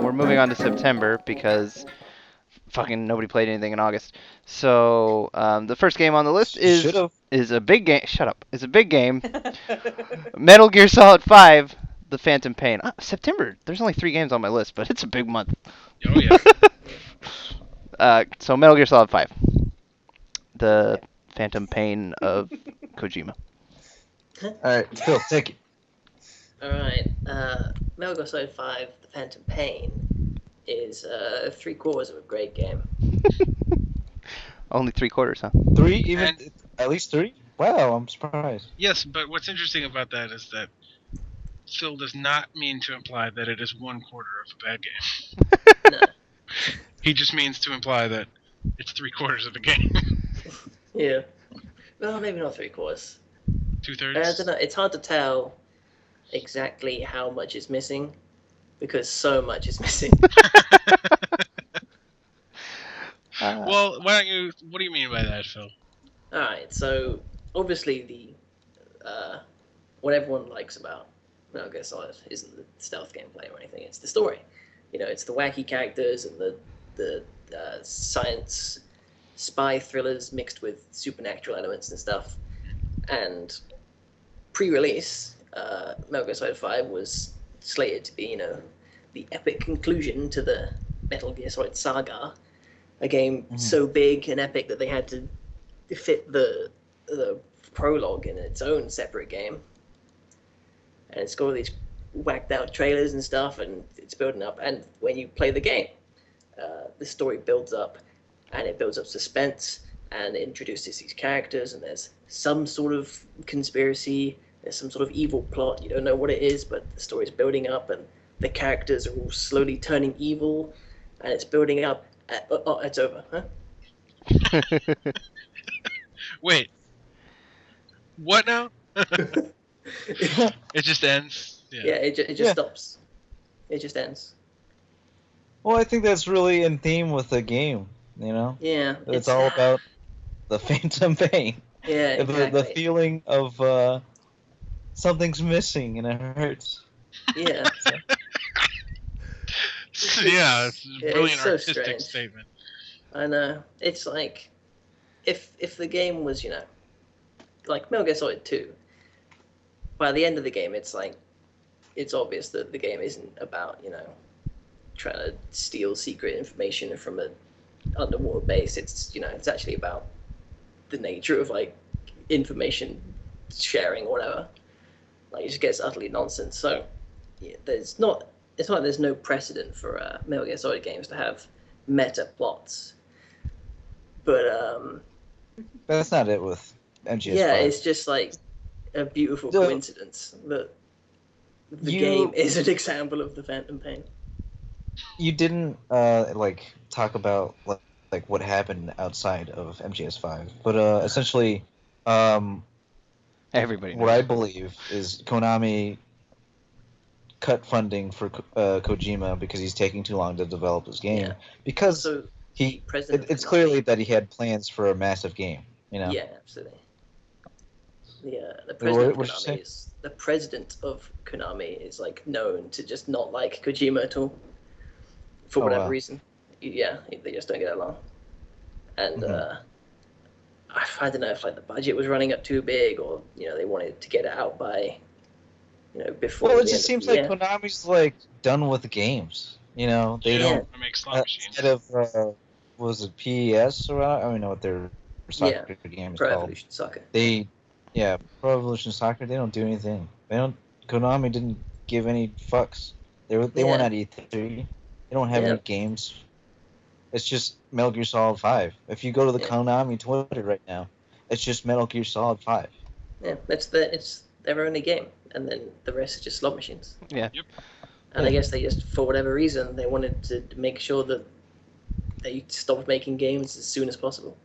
We're moving on to September because fucking nobody played anything in August. So the first game on the list Should have. is a big game. Shut up. It's a big game. Metal Gear Solid 5, The Phantom Pain. September. There's only 3 games on my list, but it's a big month. Oh yeah. So Metal Gear Solid 5, The Phantom Pain of Kojima. All right, Phil, take it. Alright, Metal Gear Solid 5, The Phantom Pain is 3/4 of a great game. Only 3/4, huh? 3, even And- at least 3. Wow, I'm surprised. Yes, but what's interesting about that is that Phil does not mean to imply that it is 1/4 of a bad game. No. He just means to imply that it's 3/4 of a game. Yeah. Well, maybe not 3/4. 2/3. I don't know, it's hard to tell exactly how much is missing because so much is missing. Well, why don't you? What do you mean by that, Phil? Alright, so obviously what everyone likes about Metal Gear Solid isn't the stealth gameplay or anything, it's the story. You know, it's the wacky characters and the science spy thrillers mixed with supernatural elements and stuff. And pre-release, Metal Gear Solid 5 was slated to be, you know, the epic conclusion to the Metal Gear Solid saga. A game so big and epic that they had to fit the prologue in its own separate game. And it's got all these whacked out trailers and stuff, and it's building up. And when you play the game, the story builds up, and it builds up suspense, and it introduces these characters, and there's some sort of conspiracy, there's some sort of evil plot. You don't know what it is, but the story's building up, and the characters are all slowly turning evil, and it's building up. Oh, it's over, huh? Wait. What now? It just ends. Yeah, it just stops. It just ends. Well, I think that's really in theme with the game. You know, Yeah, it's all about the phantom pain. Yeah, exactly. The feeling of something's missing and it hurts. Yeah. Yeah, it's a brilliant so artistic strange. statement. I know. It's like if the game was, you know, like Metal Gear Solid 2, by the end of the game it's like it's obvious that the game isn't about, you know, trying to steal secret information from an underwater base. It's, you know, it's actually about the nature of like information sharing or whatever. Like it just gets utterly nonsense. So yeah, it's not like there's no precedent for Metal Gear Solid games to have meta plots. But that's not it with MGS5. Yeah, it's just like a beautiful coincidence that the game is an example of the Phantom Pain. You didn't like talk about like what happened outside of MGS5, but essentially, everybody knows. What I believe is Konami cut funding for Kojima because he's taking too long to develop his game. Yeah. Because So it's clearly that he had plans for a massive game. You know. Yeah, absolutely. The president What of Konami the president of Konami is like known to just not like Kojima at all for whatever reason. Yeah, they just don't get along. And I don't know if like the budget was running up too big, or you know they wanted to get it out by, you know, before. Well, it just seems like Konami's like done with the games. You know, they don't make slot machines. Instead of was it PES or I don't know what their soccer game is Pro called. Evolution Soccer. Pro Evolution Soccer. They don't do anything. Konami didn't give any fucks. They weren't at E3. They don't have any games. It's just Metal Gear Solid 5. If you go to the Konami Twitter right now, it's just Metal Gear Solid 5. Yeah, it's their only game, and then the rest is just slot machines. Yeah. Yep. And I guess they just, for whatever reason, they wanted to make sure that they stopped making games as soon as possible.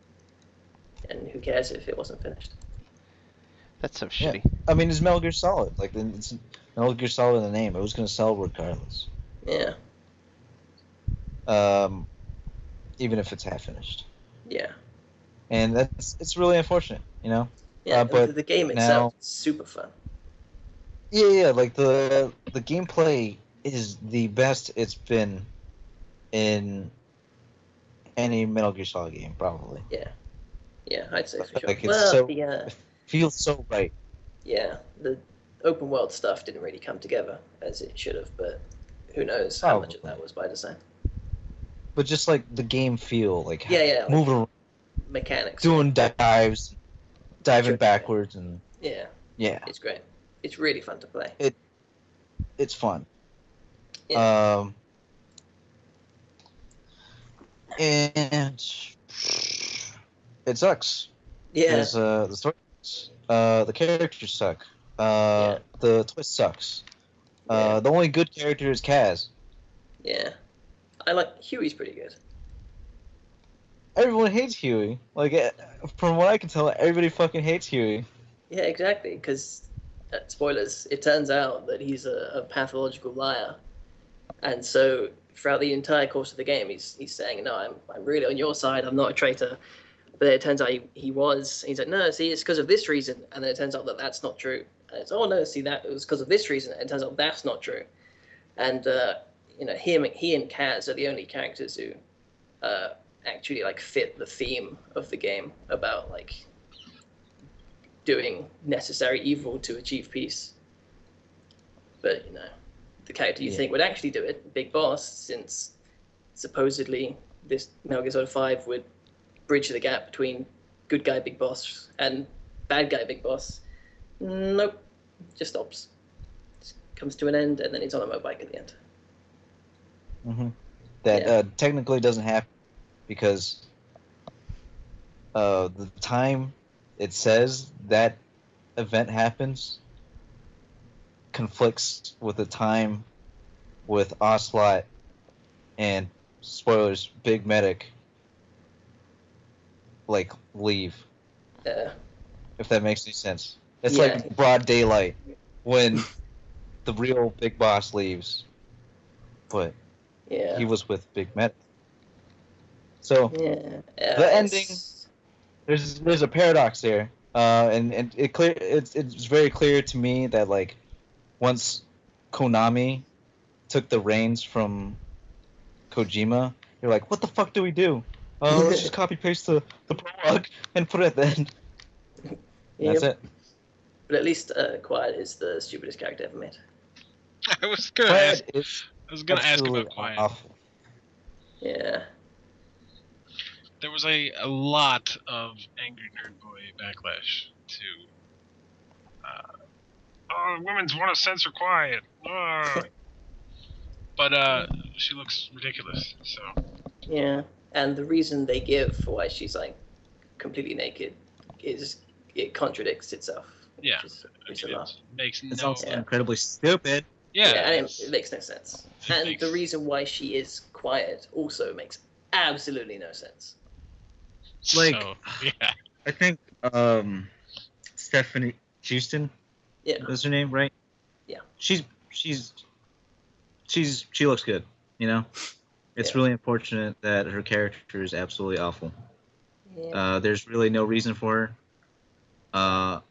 And who cares if it wasn't finished? That's so shitty. Yeah. I mean, it's Metal Gear Solid. Like, it's Metal Gear Solid in the name. It was going to sell regardless. Yeah. Even if it's half finished. and it's really unfortunate, you know. Yeah, and But the game now, itself is super fun. yeah, like the gameplay is the best it's been in any Metal Gear Solid game, probably. Yeah, I'd say for sure. Like Well, it feels so right. the open world stuff didn't really come together as it should have, but who knows how much of that Probably. was by design. But just like the game feel, like Yeah, like moving around, mechanics. doing dives, diving Sure. backwards, and Yeah, yeah, it's great. It's really fun to play. it's fun. Yeah. And it sucks. Yeah, Because the story sucks. The characters suck. Yeah. The twist sucks. Yeah. The only good character is Kaz. yeah. I like Huey's pretty good. Everyone hates Huey. Like, from what I can tell, everybody fucking hates Huey. Yeah, exactly. Because, spoilers, it turns out that he's a pathological liar, and so throughout the entire course of the game, he's saying, "No, I'm really on your side. I'm not a traitor." But it turns out he was. He's like, "No, see, it's because of this reason," and then it turns out that that's not true. And it's, "Oh no, see, that it was because of this reason," and it turns out that's not true. And he and Kaz are the only characters who actually like fit the theme of the game about like doing necessary evil to achieve peace. But the character you think would actually do it, Big Boss, since supposedly this Metal Gear Solid 5 would bridge the gap between good guy Big Boss and bad guy Big Boss. Nope, just stops. Just comes to an end, and then he's on a motorbike at the end. Mm-hmm. That technically doesn't happen because the time it says that event happens conflicts with the time with Ocelot and, spoilers, Big Medic like leave. If that makes any sense. It's like broad daylight when the real Big Boss leaves. But he was with Big Medic. So the ending, there's a paradox there. And it's very clear to me that like once Konami took the reins from Kojima, you're like, what the fuck do we do? Let's just copy paste the prologue and put it at the end. That's it. But at least Quiet is the stupidest character ever made. I was gonna ask about Quiet. Awful. Yeah. There was a lot of Angry Nerd Boy backlash to women's want to censor Quiet. But she looks ridiculous, so. Yeah, and the reason they give for why she's like completely naked is it contradicts itself. Yeah, it's also incredibly stupid. Yeah, and it makes no sense. And the reason why she is quiet also makes absolutely no sense. Like, so, yeah. I think Stephanie Houston. Yeah, is her name, right? Yeah. She looks good. You know, it's really unfortunate that her character is absolutely awful. Yeah. There's really no reason for her.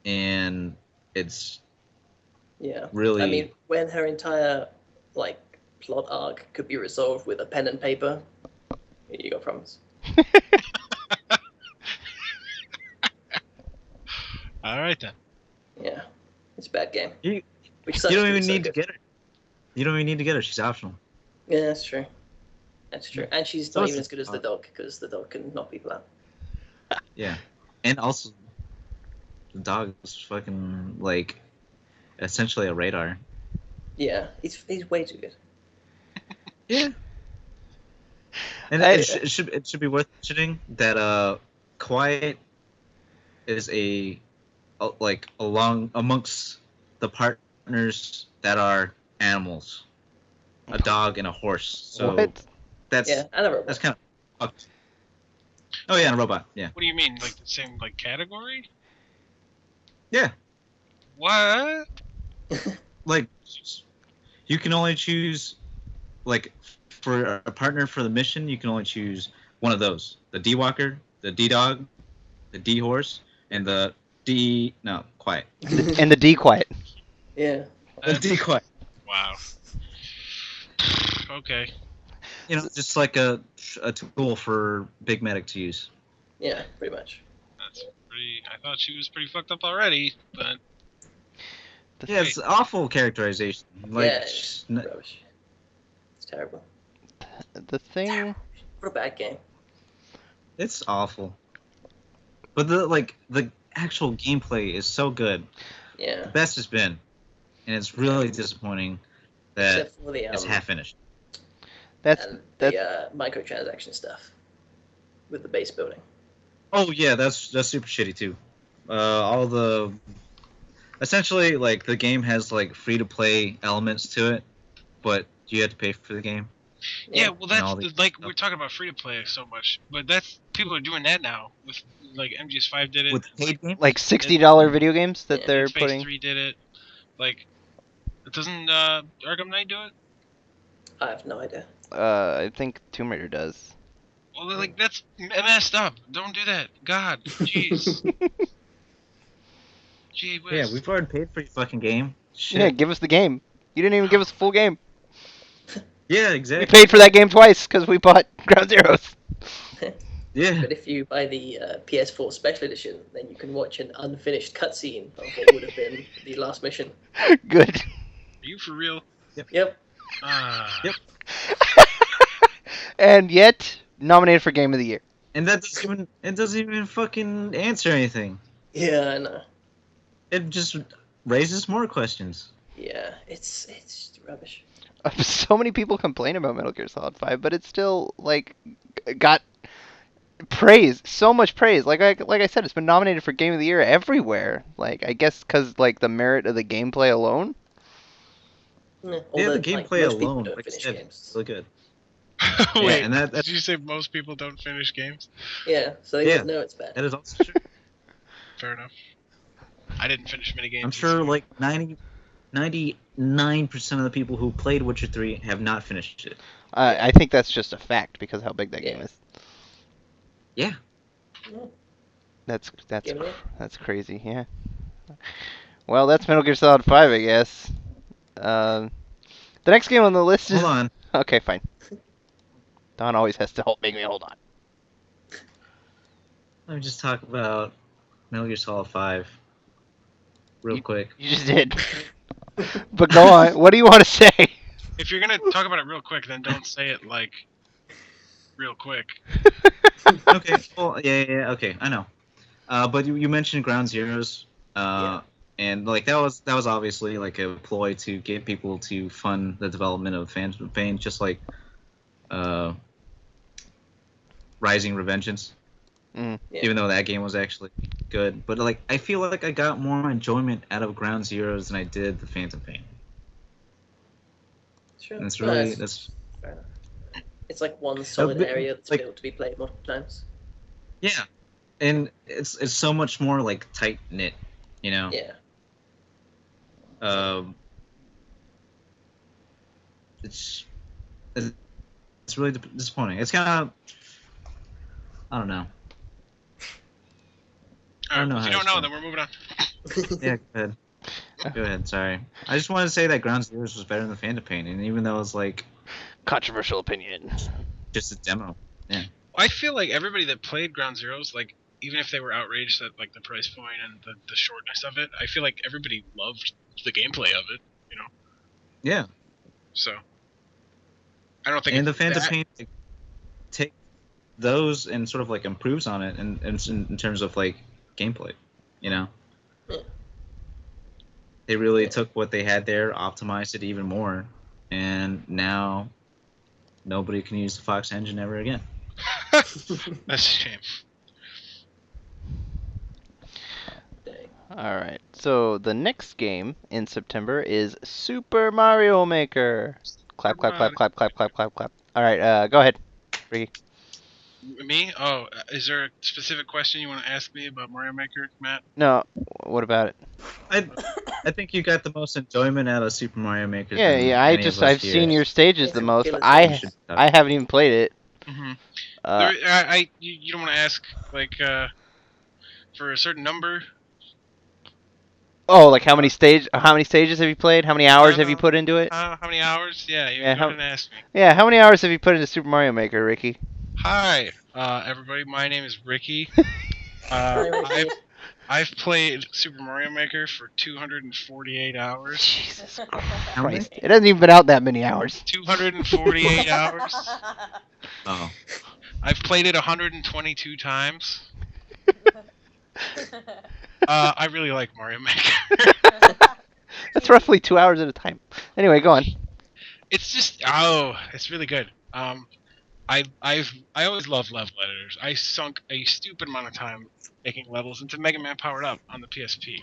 And it's really. I mean, when her entire like plot arc could be resolved with a pen and paper, you got problems. All right then. Yeah, it's a bad game. You don't even need to get her. You don't even need to get her. She's optional. Yeah, that's true. That's true. And she's not even as good as the dog, because the dog can knock people out. Yeah. And also, the dog is fucking, like, essentially a radar. Yeah, he's way too good. Yeah. And it should be worth mentioning that Quiet is amongst the partners that are animals, a dog and a horse. So what? That's and a robot. That's kind of fucked. Oh yeah, and a robot. Yeah. What do you mean, like the same category? Yeah. What? Like, you can only choose, like, for a partner for the mission, you can only choose one of those: the D-Walker, the D dog, the D horse, and the D no quiet. And the D quiet. Yeah. The D quiet. Wow. Okay. Just like a tool for Big Medic to use. Yeah, pretty much. That's pretty. I thought she was pretty fucked up already, but Yeah, it's awful characterization. Like, yeah, it's rubbish. It's terrible. The thing. What a bad game. it's awful. But the actual gameplay is so good. Yeah. The best it's been, and it's really disappointing that Except for the it's half finished. That's microtransaction stuff with the base building. Oh yeah, that's super shitty too. All the essentially like the game has like free to play elements to it, but you have to pay for the game. yeah. Well, that's all the- like we're talking about free to play so much, but that's people are doing that now. With like MGS5 did it. With paid game? like $60 video games that Yeah, they're Phase putting. 3 did it. Like, doesn't Arkham Knight do it? I have no idea. I think Tomb Raider does. Well, like that's messed up. Don't do that. God, jeez. Gee whiz. Yeah, we've already paid for your fucking game. Shit. Yeah, give us the game. You didn't even give us a full game. Yeah, We exactly. paid for that game twice because we bought Ground Zeroes. Yeah. But if you buy the PS4 Special Edition, then you can watch an unfinished cutscene of what would have been the last mission. Good. Are you for real? Yep. Ah. Yep. And yet, nominated for Game of the Year. And that doesn't even fucking answer anything. Yeah, I know. It just raises more questions. Yeah, it's just rubbish. So many people complain about Metal Gear Solid 5, but it's still like got praise, so much praise. Like I said, it's been nominated for Game of the Year everywhere. Like I guess because like the merit of the gameplay alone. Yeah, Yeah, the gameplay most people alone, don't like I finish said, games. so good. Wait, Yeah, and that did you say most people don't finish games? Yeah, so they Yeah. don't know it's bad. that is also true. Fair enough. I didn't finish many games. I'm sure like 99% of the people who played Witcher 3 have not finished it. I think that's just a fact because how big that game Yeah. is. Yeah. Yeah. That's Game of the Year. that's crazy. Yeah. Well, that's Metal Gear Solid 5, I guess. The next game on the list is Hold on. okay. Fine. Don always has to make me hold on. Let me just talk about Metal Gear Solid 5 real quick. You just did. But go on. What do you want to say? If you're gonna talk about it real quick, then don't say it like real quick. Okay. Well, yeah. Okay, I know. But you mentioned Ground Zeroes, Yeah. and like that was obviously like a ploy to get people to fund the development of Phantom Pain, just like Rising Revengeance. Mm. Yeah. Even though that game was actually good, but like I feel like I got more enjoyment out of Ground Zeroes than I did the Phantom Pain. Sure. And it's No, really that's fair enough. It's like one solid but, area that's like- built to be played multiple times. Yeah, and it's so much more like tight knit, you know. Yeah. It's really disappointing. It's kind of I don't know. I don't know If you how don't to know, explain. then we're moving on. Yeah, go ahead. Go ahead. Sorry, I just wanted to say that Ground Zeroes was better than Phantom Pain, and even though it's like Controversial opinion. just a demo. I feel like everybody that played Ground Zeroes, like even if they were outraged at like the price point and the shortness of it, I feel like everybody loved the gameplay of it. You know, Yeah, so I don't think. and the it's Phantom that- Pain take those and sort of like improves on it in terms of like gameplay, you know. Yeah. They really took what they had there, optimized it even more, and now nobody can use the Fox engine ever again. That's a shame. Dang. All right. So the next game in September is Super Mario Maker. Clap, clap, clap, clap, clap, clap, clap, clap. All right. Go ahead, Ricky. Me? Oh, is there a specific question you want to ask me about Mario Maker, Matt? No. What about it? I think you got the most enjoyment out of Super Mario Maker. Yeah, than yeah. any of us I've here. seen your stages the It's most. killer I stage. haven't even played it. Mm-hmm. You don't want to ask like for a certain number. Oh, like how many stages have you played? How many hours have you No. put into it? How many hours? Yeah, you Yeah, go ahead and ask me. Yeah, how many hours have you put into Super Mario Maker, Ricky? Hi, everybody. My name is Ricky. Hi, Ricky. I've played Super Mario Maker for 248 hours. Jesus How many? Christ. It hasn't even been out that many hours. 248 hours. Oh. I've played it 122 times. I really like Mario Maker. That's roughly 2 hours at a time. Anyway, go on. It's just it's really good. I always loved level editors. I sunk a stupid amount of time making levels into Mega Man Powered Up on the PSP,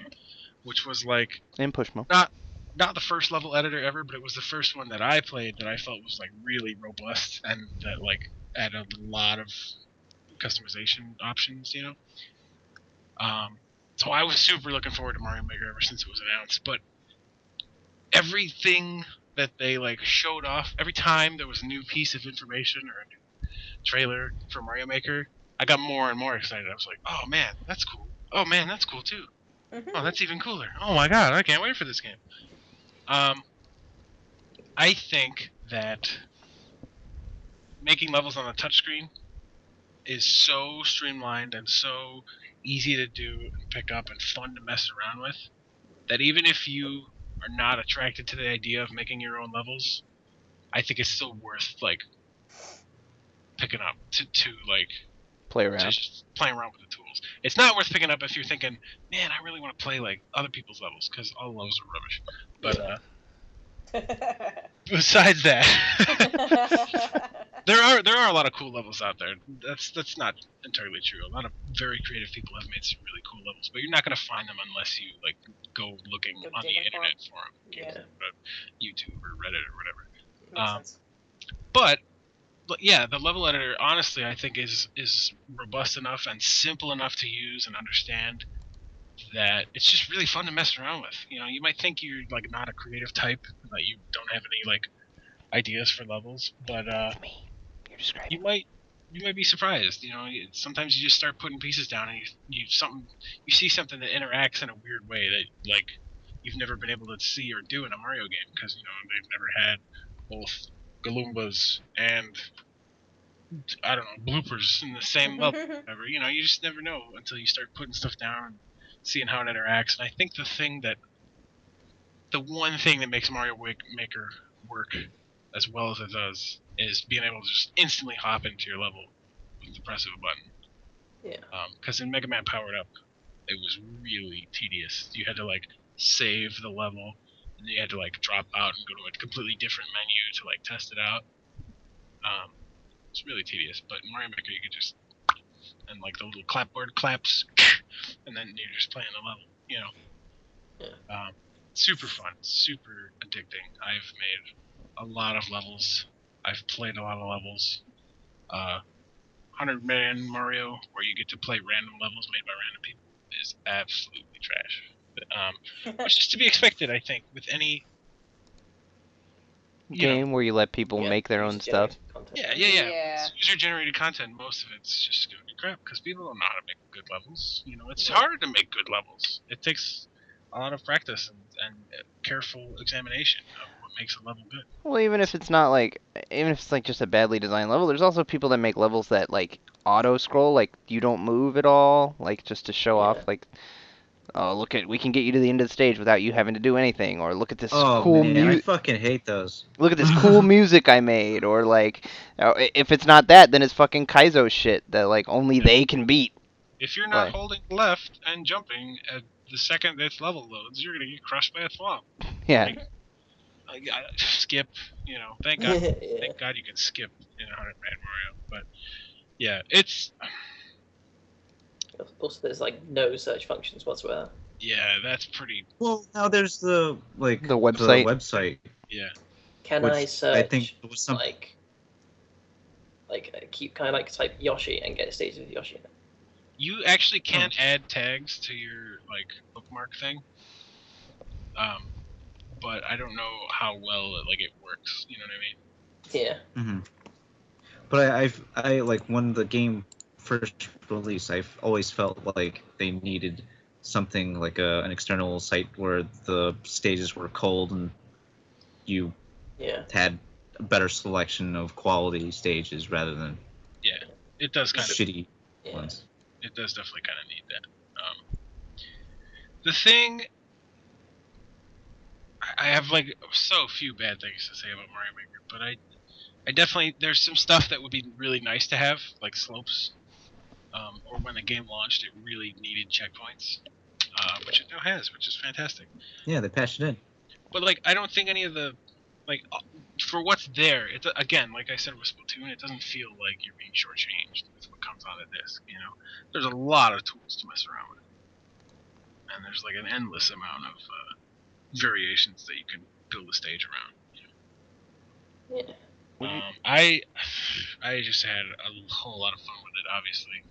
which was like And Pushmo. not the first level editor ever, but it was the first one that I played that I felt was like really robust and that like had a lot of customization options, you know. So I was super looking forward to Mario Maker ever since it was announced, but everything that they like showed off, every time there was a new piece of information or a new trailer for Mario Maker, I got more and more excited. I was like, oh man, that's cool. Oh man, that's cool too. Oh, that's even cooler. Oh my god, I can't wait for this game. I think that making levels on a touchscreen is so streamlined and so easy to do and pick up and fun to mess around with that even if you are not attracted to the idea of making your own levels, I think it's still worth like picking up to like Play around. just playing around with the tools. It's not worth picking up if you're thinking, man, I really want to play like other people's levels because all levels are rubbish. But besides that, there are a lot of cool levels out there. That's not entirely true. A lot of very creative people have made some really cool levels, but you're not gonna find them unless you like go looking Go on the digging for internet for them, YouTube or Reddit or whatever. Makes sense. But yeah, the level editor honestly I think is robust enough and simple enough to use and understand that it's just really fun to mess around with. You know, you might think you're like not a creative type, that you don't have any like ideas for levels, but Me. You're describing. you might be surprised. You know, sometimes you just start putting pieces down and you see something that interacts in a weird way that like you've never been able to see or do in a Mario game because you know they've never had both Galoombas and I don't know bloopers in the same level. Ever, you know, you just never know until you start putting stuff down and seeing how it interacts. And I think the one thing that makes Mario Maker work as well as it does is being able to just instantly hop into your level with the press of a button. Yeah. Because in Mega Man Powered Up, it was really tedious. You had to like save the level, and then you had to like drop out and go to a completely different menu to like test it out. It's really tedious. But in Mario Maker, you could just and like the little clapboard claps, and then you're just playing the level. You know. Yeah. Super fun, super addicting. I've made a lot of levels. I've played a lot of levels. 100 Million Mario, where you get to play random levels made by random people, is absolutely trash. Which is to be expected, I think, with any Game where you let people Yeah, make their own stuff. user-generated content. Yeah. User-generated content, most of it's just gonna be crap because people don't know how to make good levels. You know, it's hard to make good levels. It takes a lot of practice and careful examination of what makes a level good. Well, even if it's like just a badly designed level, there's also people that make levels that like auto scroll, like you don't move at all, like just to show off, like, oh look we can get you to the end of the stage without you having to do anything, or look at this cool I fucking hate those. Look at this cool music I made, or like, if it's not that, then it's fucking Kaizo shit that like only they can beat. If you're not holding left and jumping at the second this level loads, you're gonna get crushed by a swamp. Yeah. Like, skip, you know. Thank God you can skip in 100 Man Mario. But yeah, it's. Also, there's like no search functions whatsoever. Yeah, that's pretty. Well, now there's the website. Yeah. Can I search? I think it was some... keep kind of like type Yoshi and get stages with Yoshi. You actually can add tags to your like bookmark thing. But I don't know how well it works. You know what I mean? Yeah. Mm-hmm. But I like when the game first released, I've always felt like they needed something like an external site where the stages were cold and you Yeah. had a better selection of quality stages rather than Yeah, it does kind of. shitty Yeah. ones. It does definitely kind of need that. The thing, I have like so few bad things to say about Mario Maker, but I definitely there's some stuff that would be really nice to have, like slopes, or when the game launched, it really needed checkpoints, which it now has, which is fantastic. Yeah, they patched it in. But like, I don't think any of the like for what's there. It again, like I said with Splatoon, it doesn't feel like you're being shortchanged with what comes on a disc. You know, there's a lot of tools to mess around with, and there's like an endless amount of variations that you can build a stage around. Yeah. I just had a whole lot of fun with it, obviously.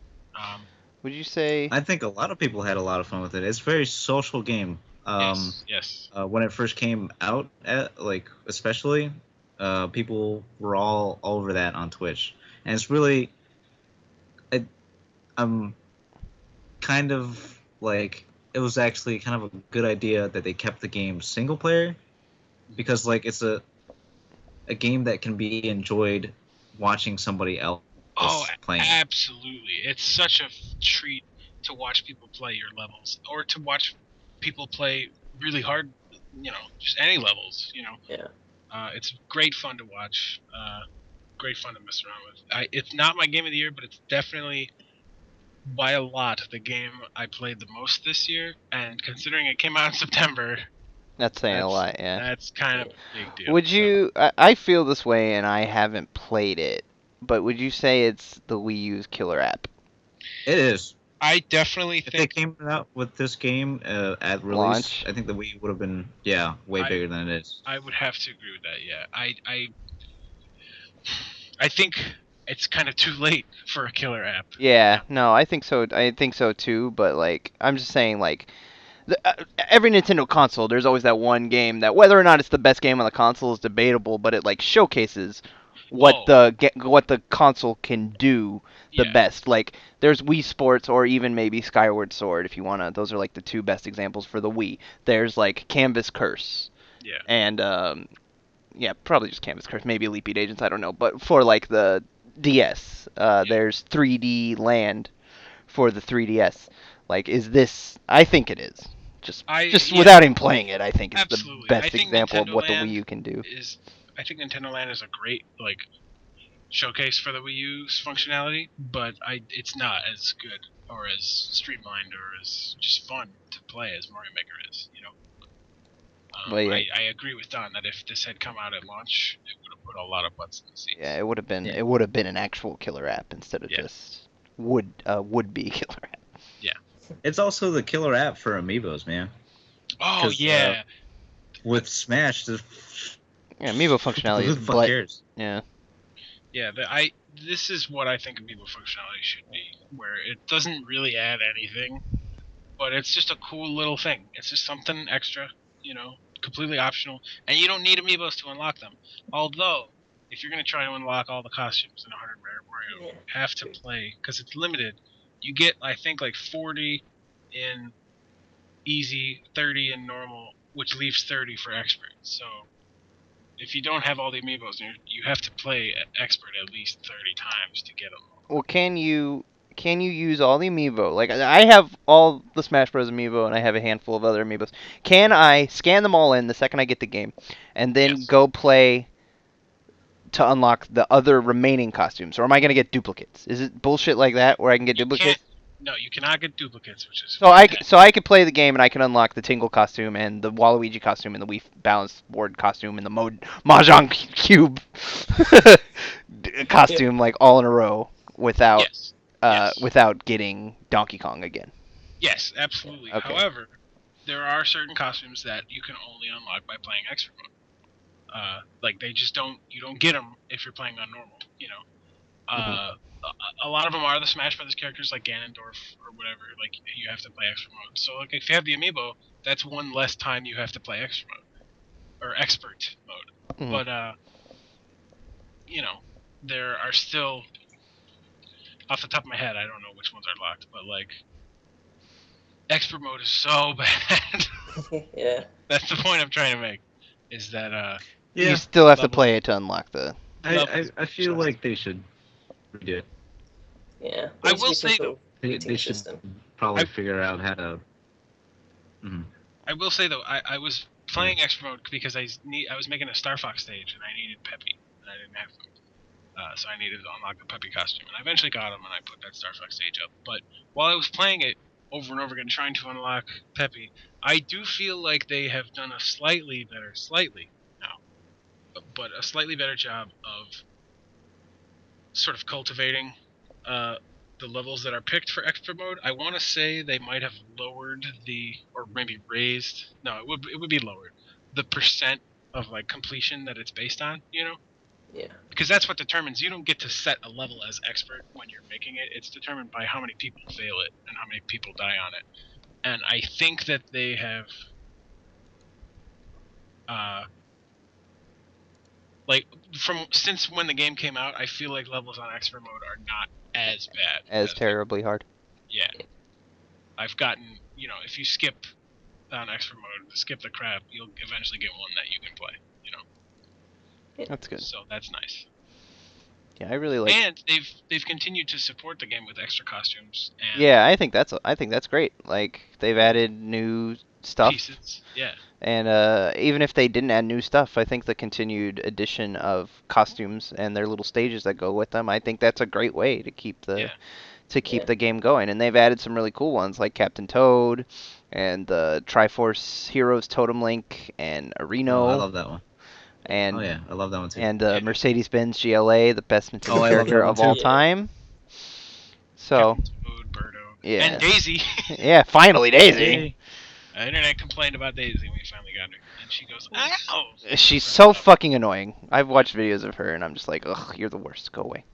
Would you say? I think a lot of people had a lot of fun with it. It's a very social game. Yes. When it first came out, like especially, people were all over that on Twitch, and it's really, I'm kind of like it was actually kind of a good idea that they kept the game single player because like it's a game that can be enjoyed watching somebody else Oh, playing. absolutely. It's such a treat to watch people play your levels, or to watch people play really hard, just any levels, Yeah. It's great fun to watch, great fun to mess around with. It's not my game of the year, but it's definitely, by a lot, the game I played the most this year, and considering it came out in September, That's saying a lot, yeah. that's kind of a big deal. Would you? I feel this way, and I haven't played it. But would you say it's the Wii U's killer app? It is. I definitely If they think came out with this game at release, Launch? I think the Wii would have been way bigger than it is. I would have to agree with that. Yeah, I think it's kind of too late for a killer app. Yeah, no, I think so. I think so too. But like, I'm just saying, like, every Nintendo console, there's always that one game that, whether or not it's the best game on the console, is debatable. But it like showcases what what the console can do the Yeah. best. Like, there's Wii Sports, or even maybe Skyward Sword, if you wanna. Those are like the two best examples for the Wii. There's like Canvas Curse, Yeah. and yeah, probably just Canvas Curse, maybe Leap Agents, I don't know. But for like the DS, there's 3D Land for the 3DS. Like, is this? I think it is. Just without even playing it, I think it's Absolutely. the I best think example of Nintendo what the Land Wii U can do. I think Nintendo Land is a great showcase for the Wii U's functionality, but it's not as good or as streamlined or as just fun to play as Mario Maker is. Well, yeah. I agree with Don that if this had come out at launch, it would have put a lot of butts in the seats. Yeah, it would have been. Yeah. It would have been an actual killer app instead of just would be killer app. Yeah. It's also the killer app for amiibos, man. Oh yeah. With Smash, Yeah, amiibo functionality who is the fuck cares? Yeah. Yeah, this is what I think amiibo functionality should be, where it doesn't really add anything, but it's just a cool little thing. It's just something extra, completely optional, and you don't need amiibos to unlock them. Although, if you're gonna try to unlock all the costumes in 100 Mario, you have to play, because it's limited. You get, I think, like 40 in easy, 30 in normal, which leaves 30 for expert. So if you don't have all the amiibos, you have to play expert at least 30 times to get them. Well, can you use all the amiibo? Like, I have all the Smash Bros. Amiibo, and I have a handful of other amiibos. Can I scan them all in the second I get the game, and then Yes. go play to unlock the other remaining costumes, or am I gonna get duplicates? Is it bullshit like that where I can get duplicates? No, you cannot get duplicates, which is So I could play the game and I can unlock the Tingle costume and the Waluigi costume and the Wii Balance Board costume and the Mahjong Cube costume like all in a row without without getting Donkey Kong again. Yes, absolutely. Okay. However, there are certain costumes that you can only unlock by playing expert mode. Like you don't get them if you're playing on normal. A lot of them are the Smash Brothers characters like Ganondorf or whatever. Like you have to play extra mode. So like if you have the amiibo, that's one less time you have to play extra mode or expert mode. Mhm. But there are still, off the top of my head, I don't know which ones are locked, but like expert mode is so bad. Yeah. That's the point I'm trying to make. Is that You still have to level- play it to unlock the. I feel like they should redo it. Yeah. I There needs to will be some say, sort of They rating should system. probably I- figure out how to. I will say though, I was playing expert mode because I was making a Star Fox stage and I needed Peppy and I didn't have them. So I needed to unlock the Peppy costume, and I eventually got him, and I put that Star Fox stage up. But while I was playing it over and over again, trying to unlock Peppy, I do feel like they have done a slightly better job of sort of cultivating the levels that are picked for expert mode. I want to say they might have lowered or maybe raised. No, it would be lowered the percent of like completion that it's based on. Yeah. Because that's what determines. You don't get to set a level as expert when you're making it. It's determined by how many people fail it and how many people die on it. And I think that they have, since when the game came out, I feel like levels on expert mode are not as bad. As terribly hard. Yeah. I've gotten, if you skip on expert mode, skip the crap, you'll eventually get one that you can play. That's good. So that's nice. Yeah, I really like. And they've continued to support the game with extra costumes and Yeah, I think that's great. Like they've added new stuff, pieces. Yeah. and even if they didn't add new stuff, I think the continued addition of costumes and their little stages that go with them, I think that's a great way to keep the the game going. And they've added some really cool ones like Captain Toad and the Triforce Heroes Totem Link and Areno. Oh, I love that one. And I love that one too. And Mercedes-Benz GLA, the best Nintendo I love character that one of all too. time. So, Captain Toad, Birdo, yeah. and Daisy. Yeah, finally Daisy. Yay. The internet complained about Daisy when we finally got her, and she goes, "Ow!" She's so fucking annoying. I've watched videos of her, and I'm just like, ugh, you're the worst. Go away.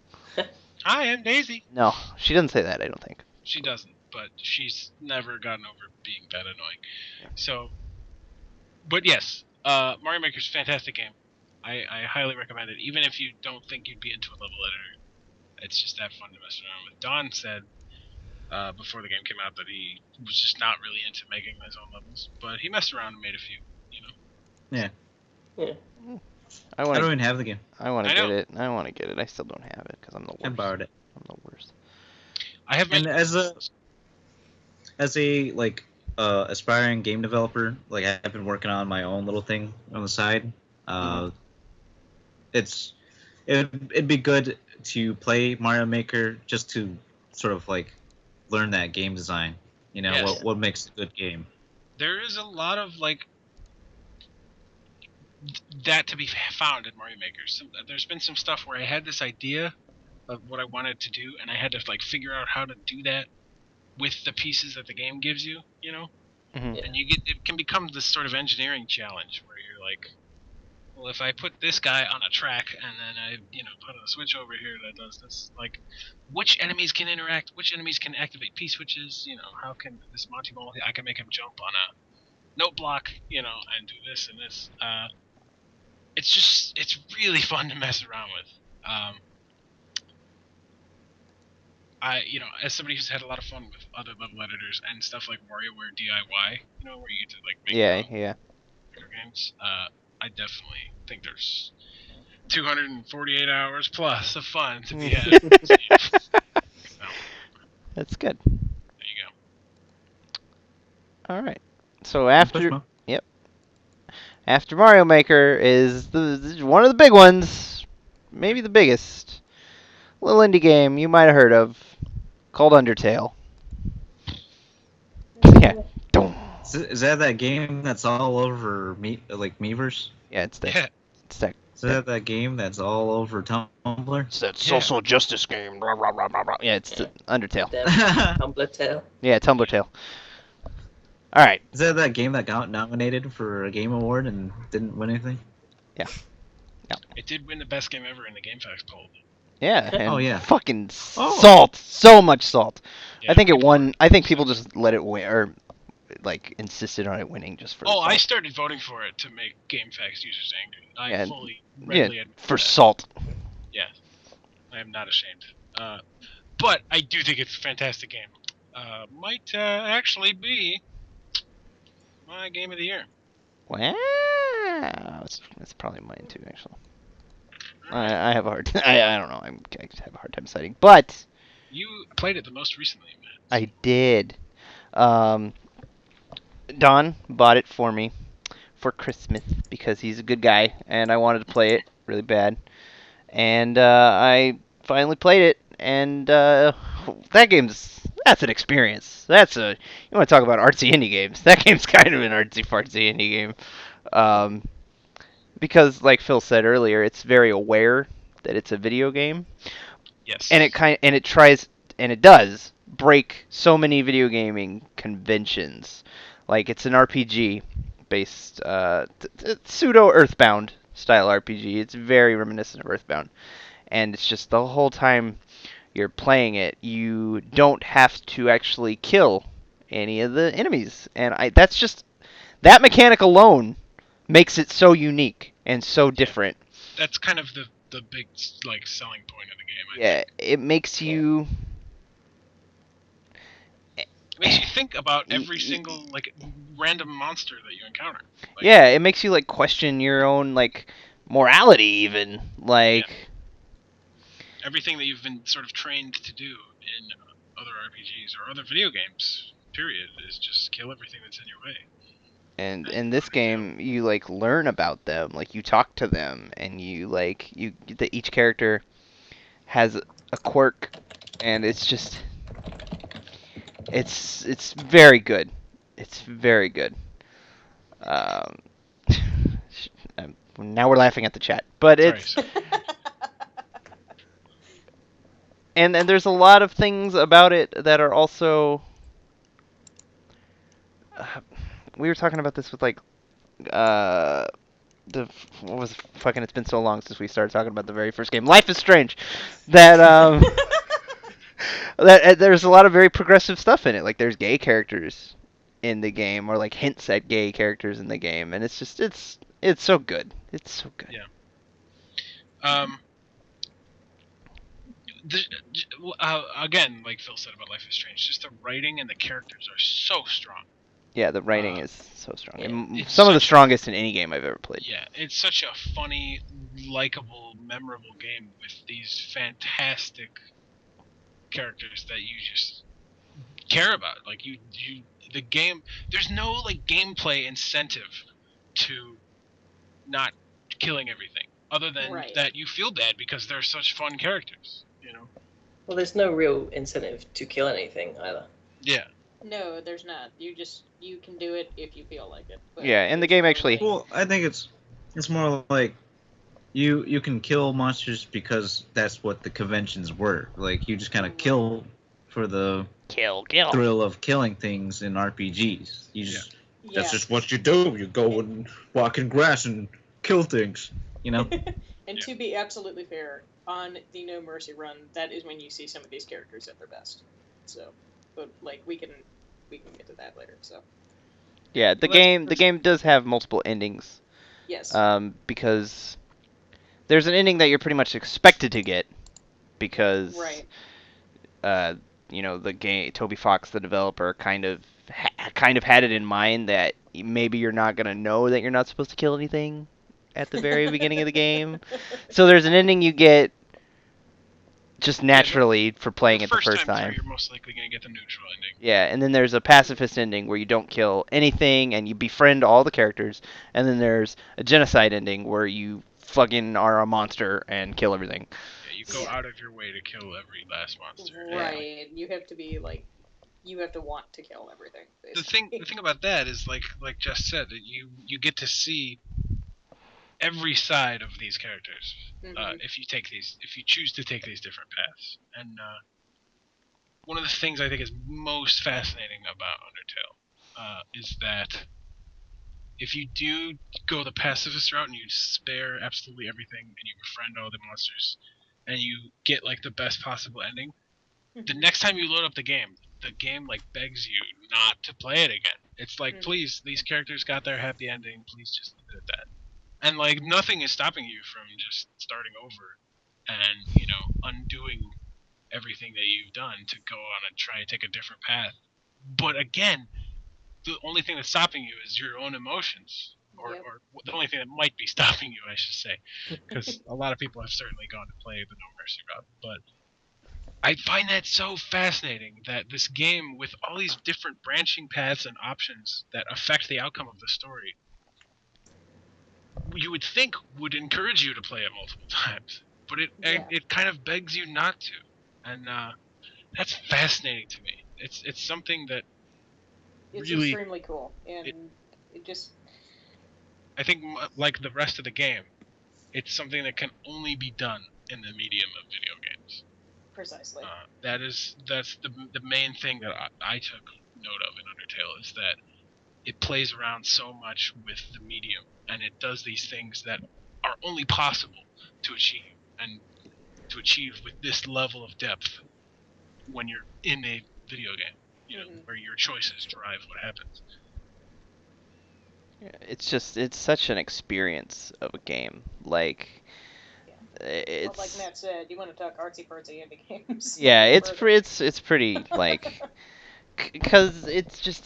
Hi, I'm Daisy. No, she doesn't say that, I don't think. She doesn't, but she's never gotten over being that annoying. Yeah. So, but yes, Mario Maker's a fantastic game. I highly recommend it, even if you don't think you'd be into a level editor. It's just that fun to mess around with. Don said before the game came out that he was just not really into making his own levels, but he messed around and made a few. Yeah. Yeah. I I want don't to even have the game. I want to I get know. it. I want to get it. I still don't have it because I'm the worst. I borrowed it. I'm the worst. I have And made as a like aspiring game developer, like I've been working on my own little thing on the side. It'd be good to play Mario Maker just to sort of like learn that game design. Yes. What makes a good game. there is a lot of like that to be found in Mario Maker. There's been some stuff where I had this idea of what I wanted to do, and I had to like figure out how to do that with the pieces that the game gives you, Mhm. Yeah. and it can become this sort of engineering challenge where you're like, well, if I put this guy on a track and then I put a switch over here that does this, like, which enemies can interact, which enemies can activate P switches, how can this Monty Ball, I can make him jump on a note block, and do this and this. It's really fun to mess around with. As somebody who's had a lot of fun with other level editors and stuff like WarioWare DIY, where you get to like make your Yeah, own yeah. video games, I definitely think there's 248 hours plus of fun to be had. So, That's good. there you go. All right. So after Pushmo. after Mario Maker is one of the big ones, maybe the biggest. Little indie game you might have heard of called Undertale. Yeah. Dum. Is that game that's all over Miiverse? Yeah, it's that. Yeah. It's that. Is that game that's all over Tumblr? It's that Yeah. social justice game. Rah, rah, rah, rah, rah. Yeah, it's the Undertale. Damn Tumblr Tale. Yeah, Tumblr Tale. All right. Is that game that got nominated for a game award and didn't win anything? It did win the best game ever in the GameFAQs poll. Yeah. And Oh, yeah. Fucking Oh. salt. So much salt. Yeah, I think it people won. were- I think people just let it win, or like insisted on it winning just for. the Oh, I salt. started voting for it to make GameFAQs users angry. I Yeah, fully, Yeah, readily admit for that. salt. Yeah. I am not ashamed. But I do think it's a fantastic game. Might actually be my game of the year. Wow, it's probably mine too. Actually, Alright. I have a hard. I don't know. I just have a hard time deciding, but You played it the most recently, man. I did. Um, Don bought it for me for Christmas because he's a good guy, and I wanted to play it really bad. And I finally played it, and that's an experience. You want to talk about artsy indie games? That game's kind of an artsy fartsy indie game, um, because like Phil said earlier, it's very aware that it's a video game, Yes. and it tries and it does break so many video gaming conventions. Like it's an RPG based pseudo Earthbound style RPG. It's very reminiscent of Earthbound, and it's just the whole time you're playing it, you don't have to actually kill any of the enemies, and that's just that mechanic alone makes it so unique and so different. That's kind of the big like selling point of the game. I Yeah, think. it makes you. It makes you think about every single like random monster that you encounter. Like, Yeah, it makes you like question your own like morality even. Like everything that you've been sort of trained to do in other RPGs or other video games. Period is just kill everything that's in your way. and in this game you like learn about them, like you talk to them and each character has a quirk, and it's very good. It's very good. Um now we're laughing at the chat, but it's Sorry. and there's a lot of things about it that are also we were talking about this with like uh the what was fucking it's been so long since we started talking about the very first game, Life is Strange, that that there's a lot of very progressive stuff in it, like there's gay characters in the game or like hints at gay characters in the game, and it's so good. It's so good. Yeah. The, again, like Phil said about Life is Strange, just the writing and the characters are so strong. Yeah, the writing is so strong. Yeah. Some of the strongest in any game I've ever played. Yeah, it's such a funny, likable, memorable game with these fantastic characters that you just care about. Like the game. There's no like gameplay incentive to not killing everything, other than Right. that you feel bad because they're such fun characters. You know. Well, there's no real incentive to kill anything either. Yeah. No, there's not. You can do it if you feel like it. But Yeah, and the game actually. Well, I think it's more like you can kill monsters because that's what the conventions were. Like you just kind of kill for the Kill. thrill of killing things in RPGs. You just Yeah. that's just what you do. You go and walk in grass and kill things. You know. And to be absolutely fair, on the No Mercy run, that is when you see some of these characters at their best. So, but like we can get to that later. So. Yeah, the game does have multiple endings. Yes. Because there's an ending that you're pretty much expected to get because Right. The game Toby Fox, the developer, kind of had it in mind that maybe you're not gonna know that you're not supposed to kill anything at the very beginning of the game. So there's an ending you get just naturally for playing it the first time. You're most likely going to get the neutral ending. Yeah, and then there's a pacifist ending where you don't kill anything and you befriend all the characters, and then there's a genocide ending where you fucking are a monster and kill everything. Yeah, you go out of your way to kill every last monster. Right. You have to be like, you have to want to kill everything. Basically. The thing about that is like Jess said, you get to see every side of these characters if you choose to take these different paths. And one of the things I think is most fascinating about Undertale is that if you do go the pacifist route and you spare absolutely everything and you befriend all the monsters and you get like the best possible ending, the next time you load up the game like begs you not to play it again. It's like, please, these characters got their happy ending, please just leave it at that. And like nothing is stopping you from just starting over and undoing everything that you've done to go on and try and take a different path. But again, the only thing that's stopping you is your own emotions, or, Yep. or the only thing that might be stopping you, I should say, because a lot of people have certainly gone to play the No Mercy route. But I find that so fascinating that this game, with all these different branching paths and options that affect the outcome of the story, you would think would encourage you to play it multiple times, but it kind of begs you not to, and that's fascinating to me. It's something that It's really, extremely cool, and it just I think, like the rest of the game, it's something that can only be done in the medium of video games. precisely. That's the main thing that I took note of in Undertale, is that it plays around so much with the medium, and it does these things that are only possible to achieve, and to achieve with this level of depth when you're in a video game, where your choices drive what happens. It's such an experience of a game. Like, Well, like Matt said, you want to talk artsy fartsy indie games? yeah, it's pretty like, because it's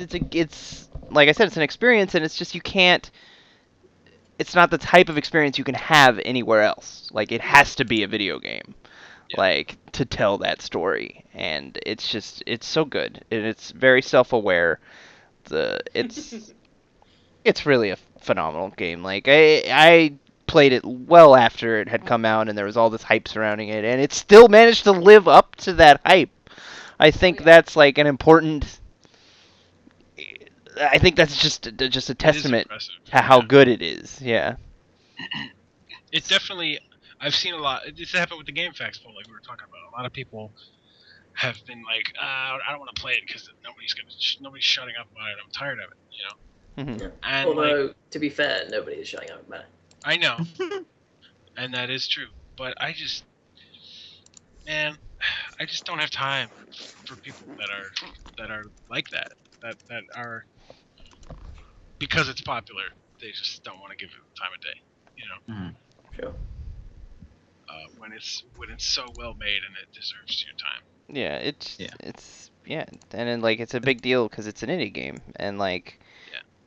like I said, it's an experience, and it's just you can't. It's not the type of experience you can have anywhere else. Like, it has to be a video game, like, to tell that story, and it's so good, and it's very self-aware. It's really a phenomenal game. Like, I played it well after it had come out, and there was all this hype surrounding it, and it still managed to live up to that hype. I think that's like an important. I think that's just a testament to how good it is. Yeah. It definitely. I've seen a lot. This happened with the Game Facts poll, like we were talking about. A lot of people have been like, I don't want to play it because nobody's shutting up about it. I'm tired of it. Mm-hmm. Yeah. And although, to be fair, nobody is shutting up about it. I know, and that is true. But I just don't have time for people that are like that. That are, because it's popular, they just don't want to give it the time of day. Mm-hmm. Sure. When it's so well made and it deserves your time. Yeah, and then like it's a big deal because it's an indie game, and like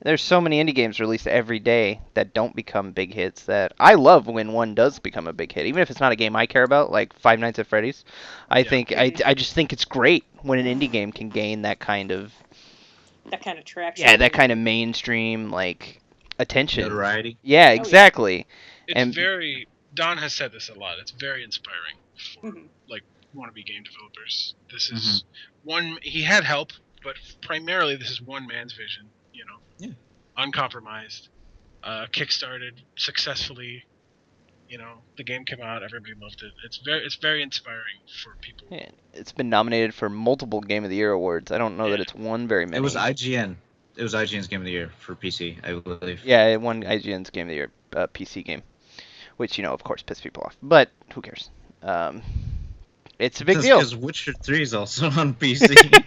there's so many indie games released every day that don't become big hits. That I love when one does become a big hit, even if it's not a game I care about, like Five Nights at Freddy's. I just think it's great when an indie game can gain that kind of traction. Yeah, that kind of mainstream like attention. Notoriety. Yeah, exactly. It's Don has said this a lot. It's very inspiring for like wannabe game developers. This is one. He had help, but primarily this is one man's vision. Uncompromised. Kickstarted successfully. The game came out. Everybody loved it. It's very inspiring for people. Yeah, it's been nominated for multiple Game of the Year awards. I don't know that it's won very many. It was IGN. It was IGN's Game of the Year for PC, I believe. Yeah, it won IGN's Game of the Year PC game, which of course pissed people off. But who cares? It's a big deal. Because Witcher 3 is also on PC.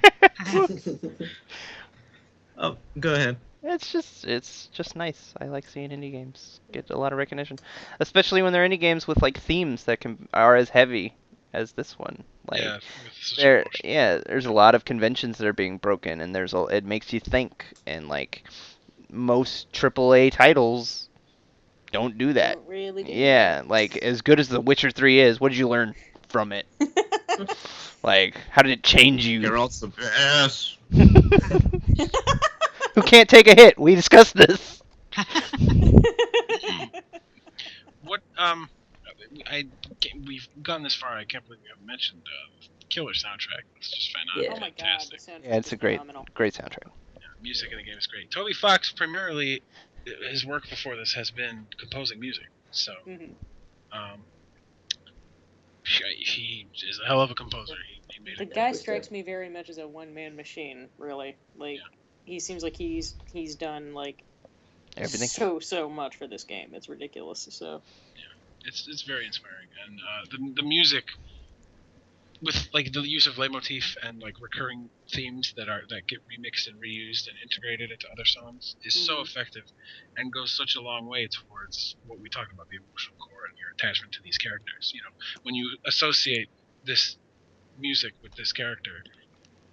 Oh, go ahead. It's just nice. I like seeing indie games get a lot of recognition, especially when they're indie games with like themes that are as heavy as this one. Like, there's a lot of conventions that are being broken, and it makes you think, and like most AAA titles don't do that. Don't really do that. Like, as good as The Witcher 3 is, what did you learn from it? Like, how did it change you? Geralt's the best. Who can't take a hit? We discussed this. We've gone this far. I can't believe we haven't mentioned the killer soundtrack. It's just fantastic. Yeah. Oh my god, the soundtrack it's a great soundtrack. Yeah, music in the game is great. Toby Fox, primarily, his work before this has been composing music. So, he is a hell of a composer. He made the guy strikes me very much as a one-man machine. Really, like he seems like he's done like everything so much for this game. It's ridiculous. So it's very inspiring, and the music with like the use of leitmotif and like recurring themes that get remixed and reused and integrated into other songs is so effective, and goes such a long way towards what we talked about, the emotional core and your attachment to these characters. You know, when you associate this music with this character,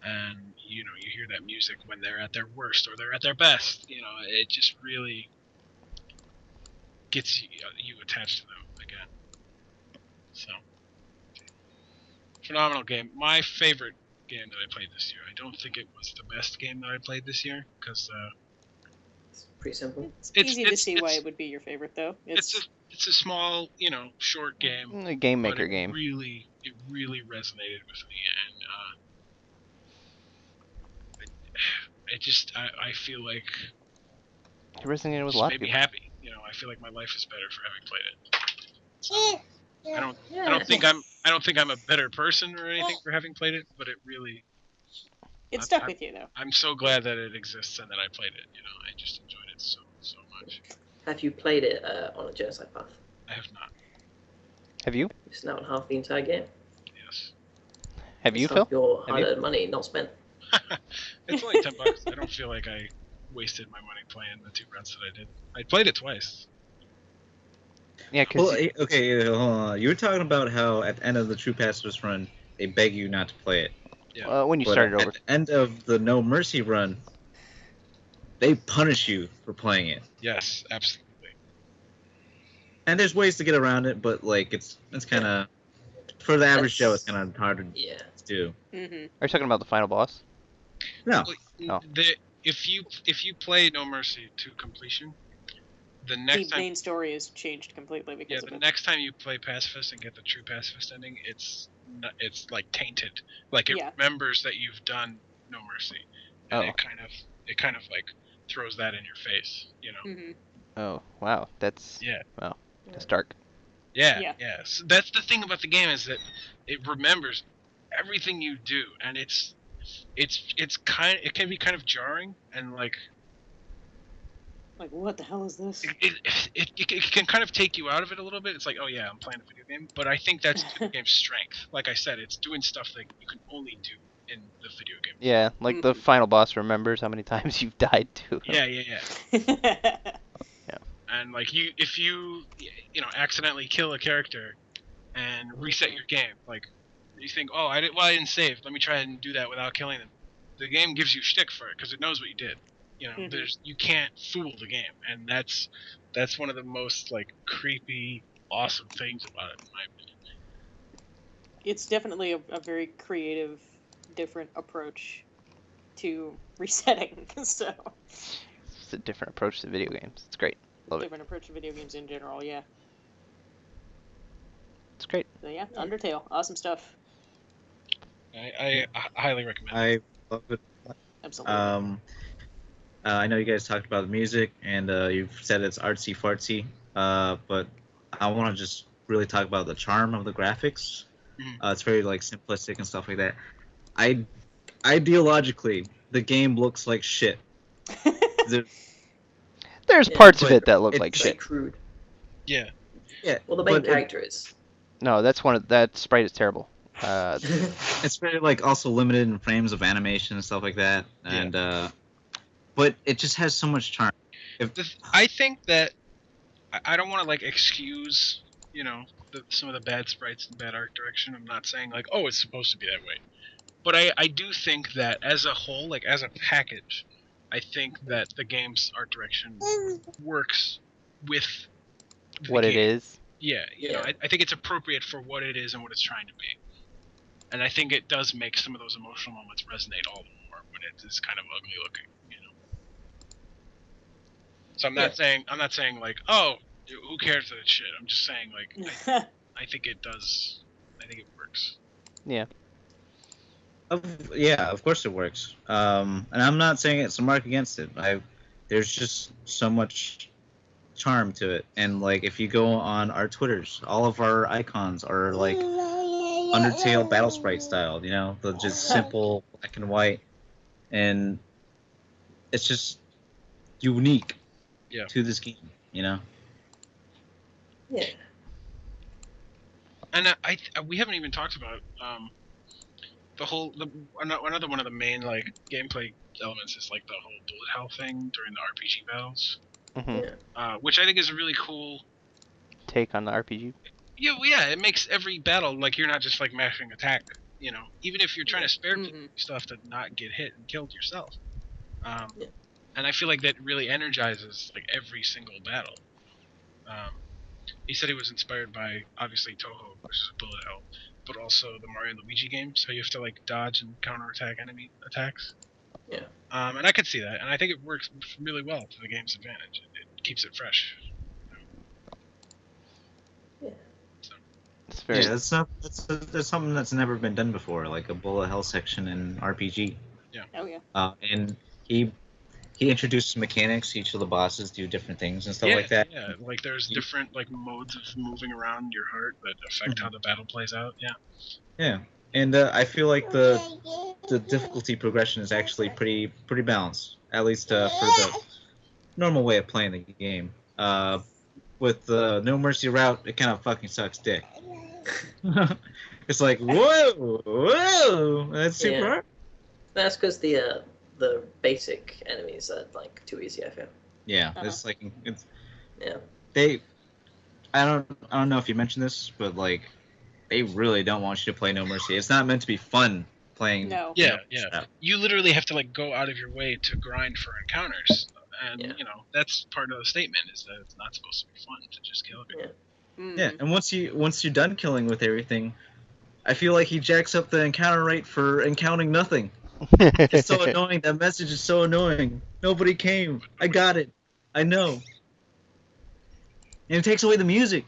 and you know you hear that music when they're at their worst or they're at their best, you know, it just really gets you attached to them again. So, phenomenal game. My favorite game that I played this year. I don't think it was the best game that I played this year, because It's pretty simple. It's easy to see why it would be your favorite, though. It's a small, you know, short game. A game but maker it game. Really resonated with me, and I feel like It resonated with a just lot made of me people. happy. You know, I feel like my life is better for having played it. So, I don't think I'm a better person or anything for having played it, but it really. It stuck with you, though. I'm so glad that it exists and that I played it. You know, I just enjoyed it so much. Have you played it on a genocide path? I have not. Have you? It's now on half the entire game. Yes. Have you, It's Phil? half your Have you? hard-earned money not spent. It's only $10. I don't feel like I wasted my money playing the 2 runs that I did. I played it twice. Yeah, because Well, okay, hold on. You were talking about how at the end of the True Pacifist run, they beg you not to play it. Yeah. when you But started at over. the end of the No Mercy run, they punish you for playing it. Yes, absolutely. And there's ways to get around it, but like it's kind of for the average Joe, it's kind of hard to do. Mm-hmm. Are you talking about the final boss? No. Oh. If you play No Mercy to completion, the main story is changed completely because of the it. next time you play Pacifist and get the true Pacifist ending, it's like tainted. Like it remembers that you've done No Mercy, and it kind of like throws that in your face, you know. Mm-hmm. Oh, wow. That's wow. That's dark. Yeah. So that's the thing about the game, is that it remembers everything you do, and it can be kind of jarring, and like what the hell is this? It can kind of take you out of it a little bit. It's like, oh yeah, I'm playing a video game, but I think that's the game's strength. Like I said, it's doing stuff that you can only do in the video game. Yeah, like the final boss remembers how many times you've died to him. Yeah. And like if you accidentally kill a character and reset your game, like you think, oh, I didn't save. Let me try and do that without killing them. The game gives you shtick for it because it knows what you did. You know, you can't fool the game, and that's one of the most like creepy, awesome things about it, in my opinion. It's definitely a very creative, different approach to resetting. So it's a different approach to video games. It's great. Love different approach to video games in general. Yeah. It's great. So yeah, Undertale, awesome stuff. I highly recommend it. I love it. Absolutely. I know you guys talked about the music, and you've said it's artsy fartsy, but I want to just really talk about the charm of the graphics. It's very like simplistic and stuff like that. Ideologically, the game looks like shit. There's parts of it that look like shit. Crude. Yeah. Well, the main character is. No, that sprite is terrible. It's very like also limited in frames of animation and stuff like that, and but it just has so much charm. I think that I don't want to like excuse, you know, some of the bad sprites and bad art direction. I'm not saying like, oh, it's supposed to be that way, but I do think that as a whole, like as a package, I think that the game's art direction works with what it is. Yeah, you know, I think it's appropriate for what it is and what it's trying to be. And I think it does make some of those emotional moments resonate all the more when it is kind of ugly looking, you know. So I'm not saying like, oh, who cares that it's shit. I'm just saying like I think it does. I think it works. Yeah. Yeah, of course it works. And I'm not saying it's a mark against it. There's just so much charm to it, and like if you go on our Twitters, all of our icons are like Undertale battle sprite style, you know, the just simple black and white, and it's just unique to this game, you know. Yeah. And we haven't even talked about another one of the main like gameplay elements is like the whole bullet hell thing during the RPG battles, Mhm. which I think is a really cool. Take on the RPG. Yeah, it makes every battle like you're not just like mashing attack. Even if you're trying to spare Mhm. stuff to not get hit and killed yourself. Yeah. And I feel like that really energizes like every single battle. He said he was inspired by obviously Toho, which is a bullet hell, but also the Mario and Luigi games, so you have to like dodge and counterattack enemy attacks. Yeah. And I could see that, and I think it works really well to the game's advantage. It keeps it fresh. Yeah. It's very. Yeah, that's something that's never been done before, like a bullet hell section in RPG. Oh yeah. And he introduced mechanics. Each of the bosses do different things and stuff like that. Yeah, like there's different like modes of moving around your heart that affect how the battle plays out. Yeah. Yeah, and I feel like the difficulty progression is actually pretty balanced, at least for the normal way of playing the game. With the No Mercy route, it kind of fucking sucks dick. It's like whoa, that's super Yeah. hard. That's because the basic enemies are like too easy. I feel. Yeah, it's like it's Yeah. they. I don't know if you mentioned this, but like they really don't want you to play No Mercy. It's not meant to be fun playing. No. Yeah. Route. You literally have to like go out of your way to grind for encounters, and Yeah. that's part of the statement is that it's not supposed to be fun to just kill everything. Yeah, and once you're done killing with everything, I feel like he jacks up the encounter rate for encountering nothing. It's so annoying. That message is so annoying. Nobody came. I got it. I know. And it takes away the music.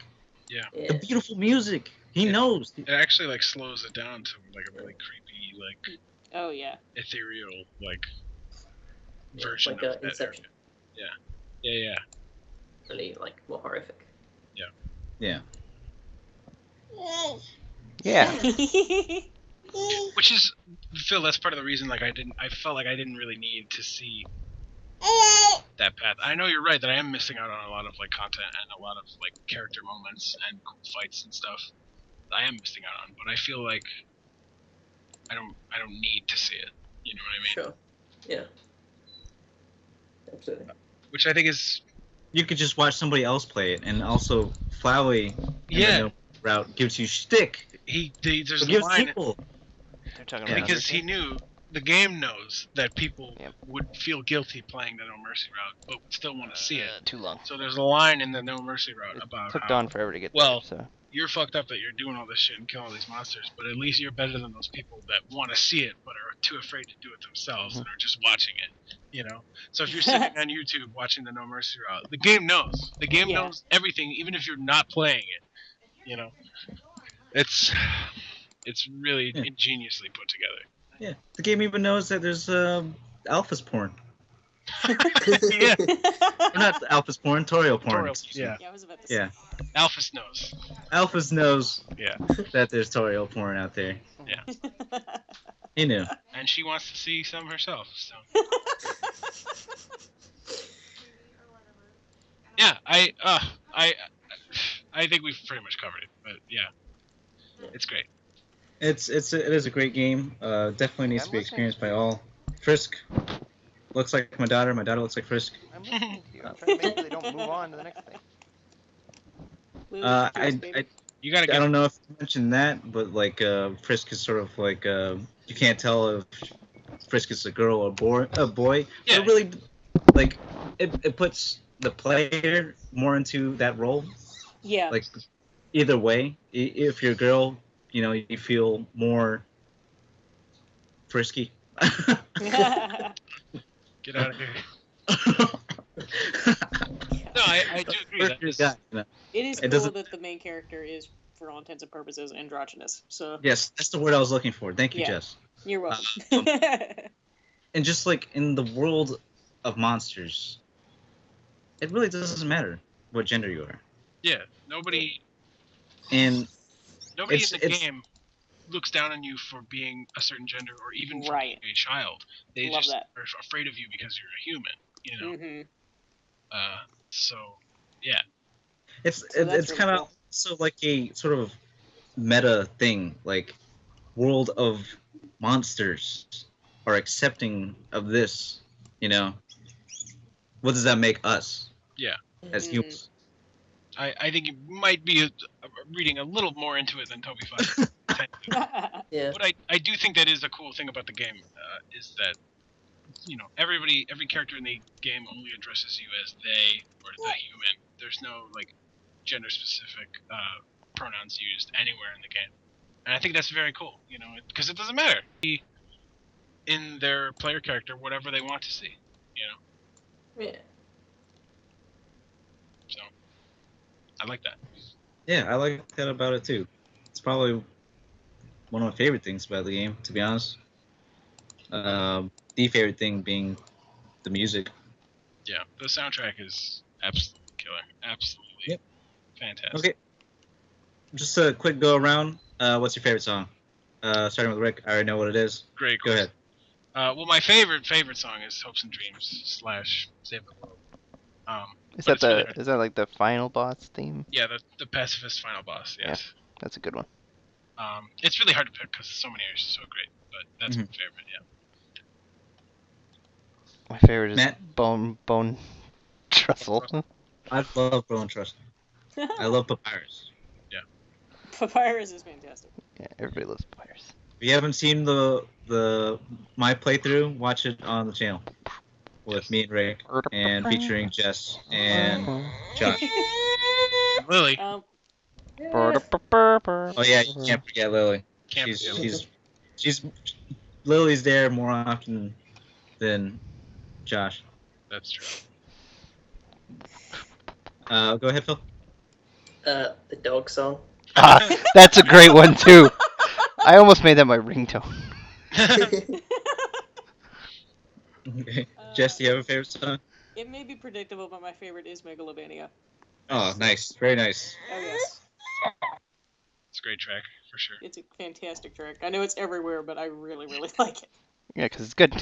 Yeah. The beautiful music. He knows. It actually like slows it down to like a really creepy, like Oh yeah. ethereal, like Yeah, version like of that Inception. area. Yeah. Really like more horrific. Yeah. Yeah. Which is, Phil, that's part of the reason like I felt like I didn't really need to see that path. I know you're right that I am missing out on a lot of like content and a lot of like character moments and cool fights and stuff that I am missing out on, but I feel like I don't need to see it. You know what I mean? Sure. Yeah. Absolutely. Which I think is You could just watch somebody else play it, and also Flowey in the No route gives you shtick. there's It a gives line people. They're talking Yeah. about because he knew the game knows that people Yep. would feel guilty playing the No Mercy route, but would still want to see it. Too long. So there's a line in the No Mercy route It about took how Dawn forever to get well, there. So. you're fucked up that you're doing all this shit and killing all these monsters, but at least you're better than those people that want to see it but are too afraid to do it themselves and are just watching it. So if you're sitting on YouTube watching the No Mercy route, the game knows. The game knows everything, even if you're not playing it. It's really ingeniously put together. Yeah, the game even knows that there's alphas porn. Yeah. Or not alphas porn, Toriel porn. Yeah. Yeah, I was about to say. Yeah. Alphys knows. Alphas knows Yeah. that there's Toriel porn out there. Yeah. He knew. And she wants to see some herself. So. Yeah, I think we've pretty much covered it, but yeah, it's great. It is a great game. Definitely needs to be experienced by all. Frisk looks like my daughter. My daughter looks like Frisk. I'm listening to you. I'm trying to make sure they don't move on to the next thing. You gotta. I don't know if you mentioned that, but like Frisk is sort of like you can't tell if Frisk is a girl or a boy. Yeah. It really like it puts the player more into that role. Yeah. Like either way, if you're a girl, you feel more frisky. Get out of here. No, I do agree. It is cool that the main character is, for all intents and purposes, androgynous. So yes, that's the word I was looking for. Thank you, Jess. You're welcome. And just like in the world of monsters, it really doesn't matter what gender you are. Yeah, nobody in the game looks down on you for being a certain gender or even for being a child. They just are afraid of you because you're a human, Mm-hmm. So yeah. It's kind of so like a sort of meta thing, like world of monsters are accepting of this, what does that make us Yeah. as humans? I think you might be reading a little more into it than Toby 5. Yeah. But I do think that is a cool thing about the game, is that, every character in the game only addresses you as they or the human. There's no, gender-specific pronouns used anywhere in the game. And I think that's very cool, because it doesn't matter. In their player character, whatever they want to see, Yeah. So, I like that. Yeah, I like that about it too. It's probably one of my favorite things about the game, to be honest. The favorite thing being the music. Yeah, the soundtrack is absolutely killer. Absolutely fantastic. Okay. Just a quick go around. What's your favorite song? Starting with Rick. I already know what it is. Great. Go ahead. Well, my favorite song is "Hopes and Dreams" / "Save the World." Is that like the final boss theme? Yeah, the pacifist final boss. Yes. Yeah, that's a good one. It's really hard to pick because so many are so great, but that's my favorite. Yeah. My favorite is Matt? Bone Trestle. I love Bone Trestle. I love Papyrus. Yeah. Papyrus is fantastic. Yeah, everybody loves Papyrus. If you haven't seen my playthrough, watch it on the channel with me and Rick, and featuring Jess and Josh. Lily. Oh yeah, you can't forget Lily. She's Lily's there more often than Josh. That's true. Go ahead, Phil. The dog song. That's a great one too. I almost made that my ringtone. Okay. Jess, do you have a favorite song? It may be predictable, but my favorite is Megalomania. Oh, nice. Very nice. Oh, yes. It's a great track, for sure. It's a fantastic track. I know it's everywhere, but I really, really like it. Yeah, because it's good.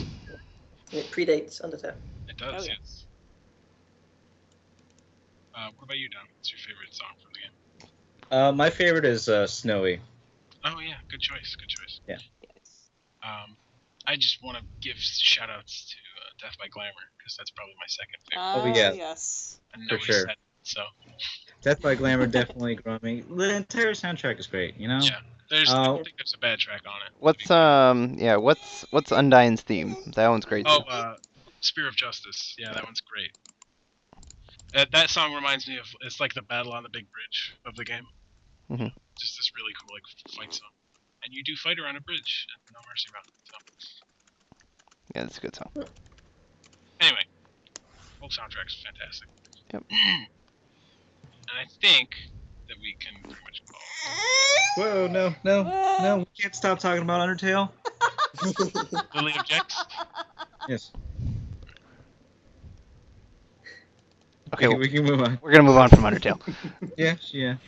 It predates Undertale. It does, Oh, yeah. yes. What about you, Don? What's your favorite song from the game? My favorite is Snowy. Oh, yeah, good choice. Yeah. Yes. I just want to give shout-outs to Death by Glamour, because that's probably my second favorite. Oh, yeah. Yes. I know For we sure. said it, so. Death by Glamour definitely grew me. The entire soundtrack is great, Yeah, I don't think there's a bad track on it. What's Undyne's theme? That one's great too. Spear of Justice. Yeah, that one's great. That song reminds me of, it's like the battle on the big bridge of the game. Mhm. Just this really cool fight song. And you do fight around a bridge at No Mercy Run. So. Yeah, that's a good song. Anyway, whole soundtrack's fantastic. Yep. And I think that we can pretty much call. Whoa, no. We can't stop talking about Undertale. Lily objects? Yes. Okay, we can move on. we're gonna move on from Undertale. Yeah.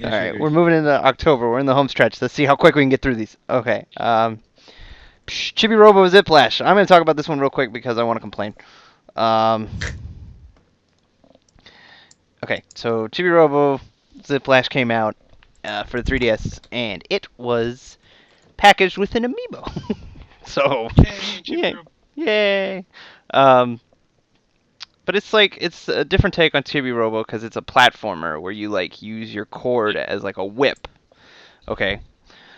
All right, we're moving into October. We're in the home stretch. Let's see how quick we can get through these. Okay. Chibi-Robo Ziplash. I'm gonna talk about this one real quick because I want to complain. Okay, so Chibi-Robo Ziplash came out for the 3DS, and it was packaged with an amiibo. So, yay! But it's a different take on Chibi-Robo because it's a platformer where you use your cord as a whip. Okay,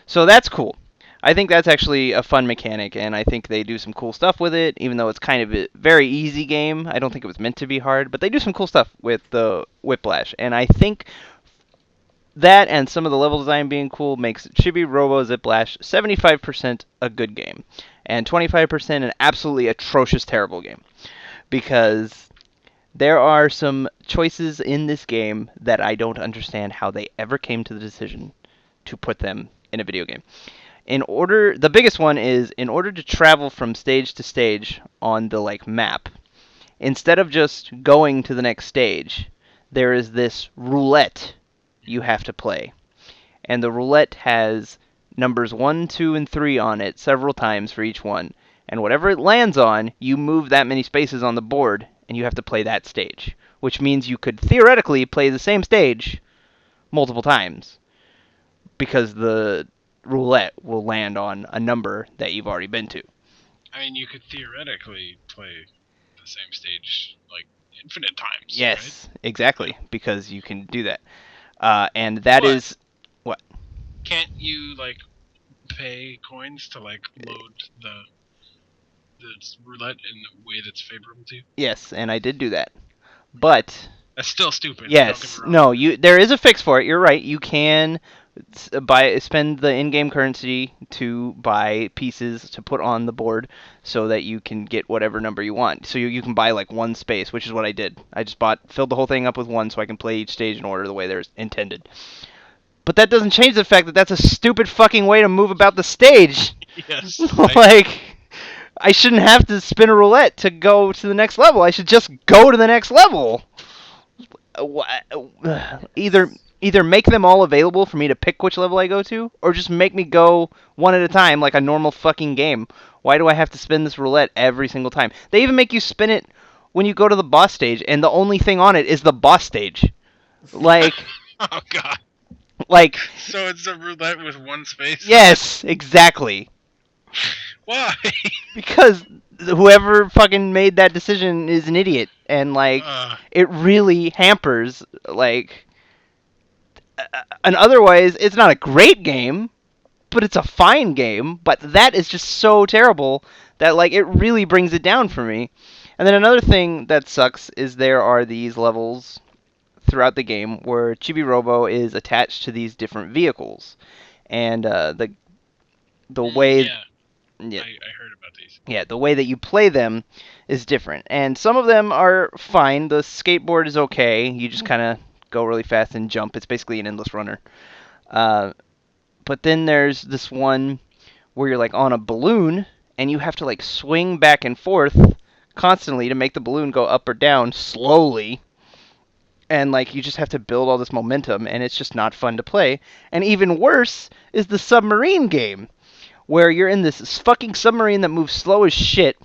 so that's cool. I think that's actually a fun mechanic, and I think they do some cool stuff with it, even though it's kind of a very easy game. I don't think it was meant to be hard, but they do some cool stuff with the Whiplash, and I think that and some of the level design being cool makes Chibi-Robo Ziplash 75% a good game, and 25% an absolutely atrocious, terrible game. Because there are some choices in this game that I don't understand how they ever came to the decision to put them in a video game. The biggest one is in order to travel from stage to stage on the map, instead of just going to the next stage, there is this roulette you have to play. And the roulette has numbers 1, 2, and 3 on it several times for each one. And whatever it lands on, you move that many spaces on the board, and you have to play that stage. Which means you could theoretically play the same stage multiple times. Because the roulette will land on a number that you've already been to. I mean, you could theoretically play the same stage like infinite times. Yes, right? exactly, because you can do that. And that But- is what? Can't you like pay coins to like load the roulette in a way that's favorable to you? Yes, and I did do that. But That's still stupid. Don't yes, get me wrong. no, there is a fix for it. You're right. You can spend the in-game currency to buy pieces to put on the board so that you can get whatever number you want. So you can buy like one space, which is what I did. I just filled the whole thing up with one so I can play each stage in order the way they're intended. But that doesn't change the fact that that's a stupid fucking way to move about the stage. Yes. Like, I shouldn't have to spin a roulette to go to the next level. I should just go to the next level. Either make them all available for me to pick which level I go to, or just make me go one at a time like a normal fucking game. Why do I have to spin this roulette every single time? They even make you spin it when you go to the boss stage, and the only thing on it is the boss stage. Like, Oh god. like, So it's a roulette with one space? yes, exactly. Why? Because whoever fucking made that decision is an idiot, and like, it really hampers like. And otherwise, it's not a great game, but it's a fine game. But that is just so terrible that like it really brings it down for me. And then another thing that sucks is there are these levels throughout the game where Chibi-Robo is attached to these different vehicles, and the way Yeah. yeah, I heard about these. yeah, the way that you play them is different. And some of them are fine. The skateboard is okay. You just kind of go really fast and jump. It's basically an endless runner. But then there's this one where you're like on a balloon and you have to like swing back and forth constantly to make the balloon go up or down slowly. And like you just have to build all this momentum, and it's just not fun to play. And even worse is the submarine game, where you're in this fucking submarine that moves slow as shit,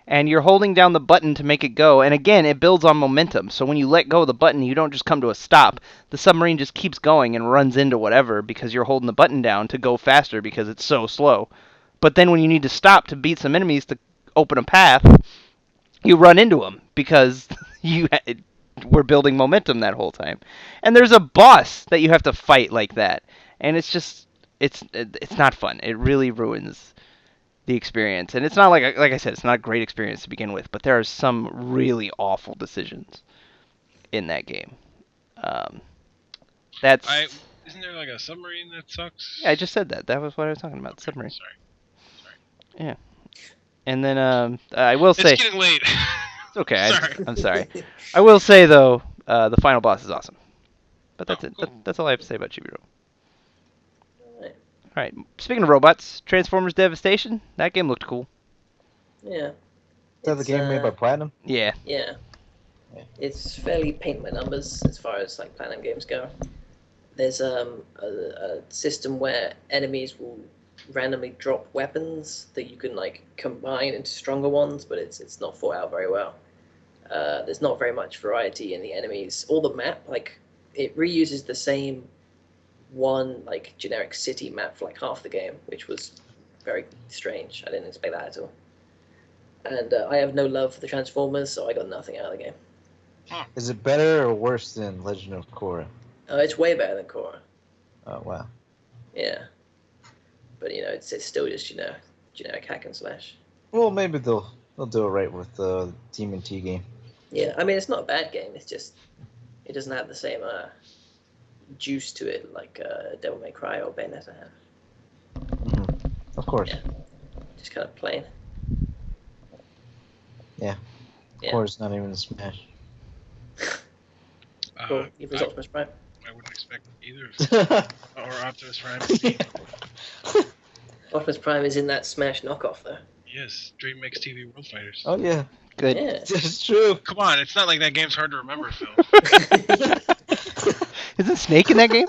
and you're holding down the button to make it go. And again, it builds on momentum. So when you let go of the button, you don't just come to a stop. The submarine just keeps going and runs into whatever because you're holding the button down to go faster because it's so slow. But then when you need to stop to beat some enemies to open a path, you run into them because you were building momentum that whole time. And there's a boss that you have to fight like that. And it's just it's not fun. It really ruins the experience. And it's not like I said, it's not a great experience to begin with, but there are some really awful decisions in that game. That's Isn't there like a submarine that sucks? yeah, I just said that. That was what I was talking about. Submarine. Sorry. Yeah. And then I will say It's getting late. it's okay. Sorry. I'm sorry. I will say though, the final boss is awesome. But that's it. Cool. That's all I have to say about Chibi-Robo. Right. All right. Speaking of robots, Transformers Devestation. That game looked cool. Yeah. Is that the It's, game made by Platinum? Yeah. Yeah. Yeah. It's fairly paint by numbers as far as like Platinum games go. There's a system where enemies will randomly drop weapons that you can like combine into stronger ones, but it's not thought out very well. There's not very much variety in the enemies. All the map, like it reuses the same one like generic city map for like half the game, which was very strange. I didn't expect that at all. And I have no love for the Transformers, so I got nothing out of the game. Is it better or worse than Legend of Korra? It's way better than Korra. Oh wow. Yeah. But you know, it's still just generic hack and slash. Well, maybe they'll do it right with the Demon T game. Yeah, I mean it's not a bad game. It's just it doesn't have the same juice to it like Devil May Cry or Bayonetta have. Mm-hmm. Of course. Yeah. Just kind of plain. Yeah. Of course, not even a Smash. Cool. You've resolved Optimus Prime. I wouldn't expect either of or Optimus Prime to be. Optimus Prime is in that Smash knockoff though. Yes, DreamMix TV World Fighters. Oh yeah, Good. Yeah. it's true. Come on, it's not like that game's hard to remember, Phil. Isn't Snake in that game?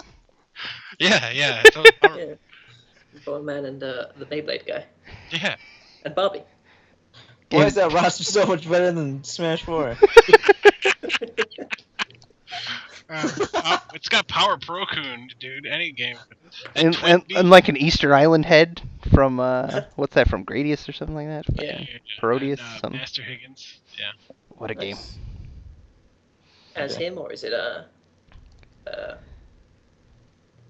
Yeah. Yeah. Bowman and the Beyblade guy. Yeah. And Barbie. Why is that roster so much better than Smash 4? It's got Power Pro Coon, dude. Any game. And, Twin and, Beat. and like an Easter Island head from what's that from Gradius or something like that? Yeah. Fucking Yeah, Parodius, and, something. Master Higgins. Yeah. What a game. Nice. As Okay. him, or is it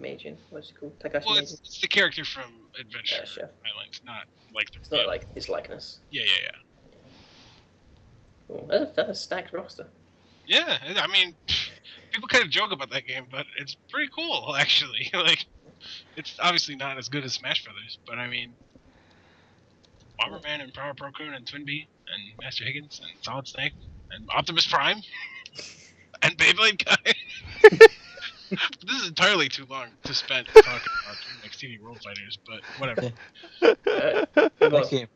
Majin? What's it called? Takashi Well, Majin? it's the character from Adventure Sure. Island, not like the It's not like his likeness. Yeah. Cool. That's a stacked roster. Yeah, I mean, people kind of joke about that game, but it's pretty cool, actually. Like, it's obviously not as good as Smash Brothers, but I mean, Bomberman and Power Pro Coon and Twin Bee and Master Higgins and Solid Snake and Optimus Prime and Beyblade Guy. This is entirely too long to spend talking about DreamMix TV World Fighters, but whatever. Next game.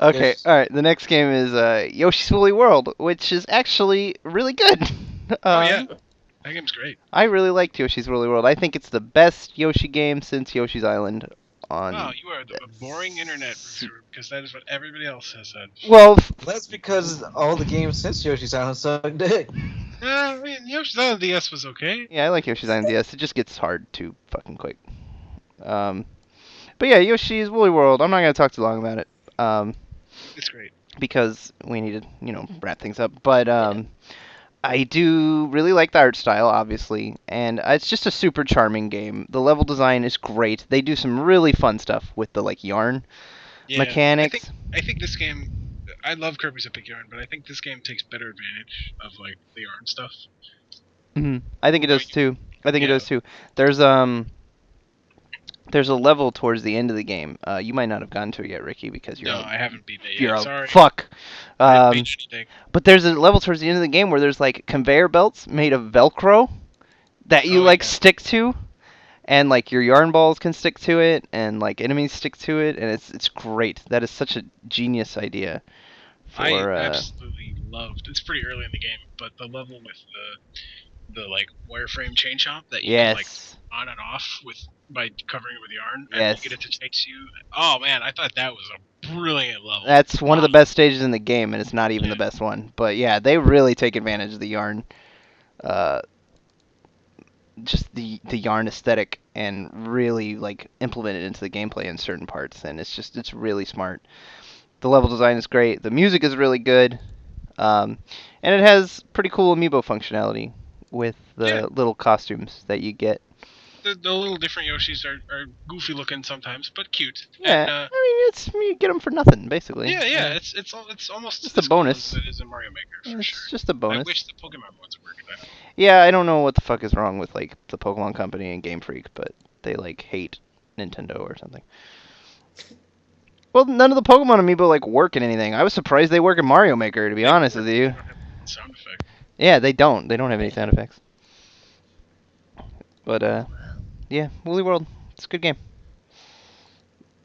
Okay, Yes. all right. The next game is Yoshi's Woolly World, which is actually really good. Oh yeah, that game's great. I really liked Yoshi's Woolly World. I think it's the best Yoshi game since Yoshi's Island. Wow, you are the boring internet reviewer, because that is what everybody else has said. Well, That's because all the games since Yoshi's Island suck dick. I mean, Yoshi's Island DS was okay. yeah, I like Yoshi's Island DS. It just gets hard too fucking quick. But yeah, Yoshi's Woolly World. I'm not gonna talk too long about it. It's great. Because we need to, wrap things up. But I do really like the art style, obviously, and it's just a super charming game. The level design is great. They do some really fun stuff with the yarn mechanics. I think this game. I love Kirby's Epic Yarn, but I think this game takes better advantage of the yarn stuff. I think it does too. There's a level towards the end of the game. You might not have gotten to it yet, Ricky, because No, I haven't beaten it you're yet. a Sorry. fuck. I didn't beat anything. But there's a level towards the end of the game where there's conveyor belts made of Velcro that you stick to, and your yarn balls can stick to it, and enemies stick to it, and it's great. That is such a genius idea. I absolutely loved. It's pretty early in the game, but the level with the wireframe chain chomp that you can on and off by covering it with yarn, and you get it to chase you. Oh man, I thought that was a brilliant level. That's one of the best stages in the game, and it's not even the best one. But yeah, they really take advantage of the yarn, just the yarn aesthetic, and really implement it into the gameplay in certain parts. And it's really smart. The level design is great. The music is really good, and it has pretty cool amiibo functionality with the little costumes that you get. The little different Yoshis are goofy looking sometimes, but cute. Yeah, And, I mean you get them for nothing basically. Yeah. It's almost just a bonus. Cool as it is in Mario Maker for sure. It's just a bonus. I wish the Pokemon ones worked. Yeah, I don't know what the fuck is wrong with the Pokemon Company and Game Freak, but they hate Nintendo or something. Well, none of the Pokemon amiibo work in anything. I was surprised they work in Mario Maker, to be honest with you. Sound effect. Yeah, they don't. They don't have any sound effects. But yeah, Woolly World. It's a good game.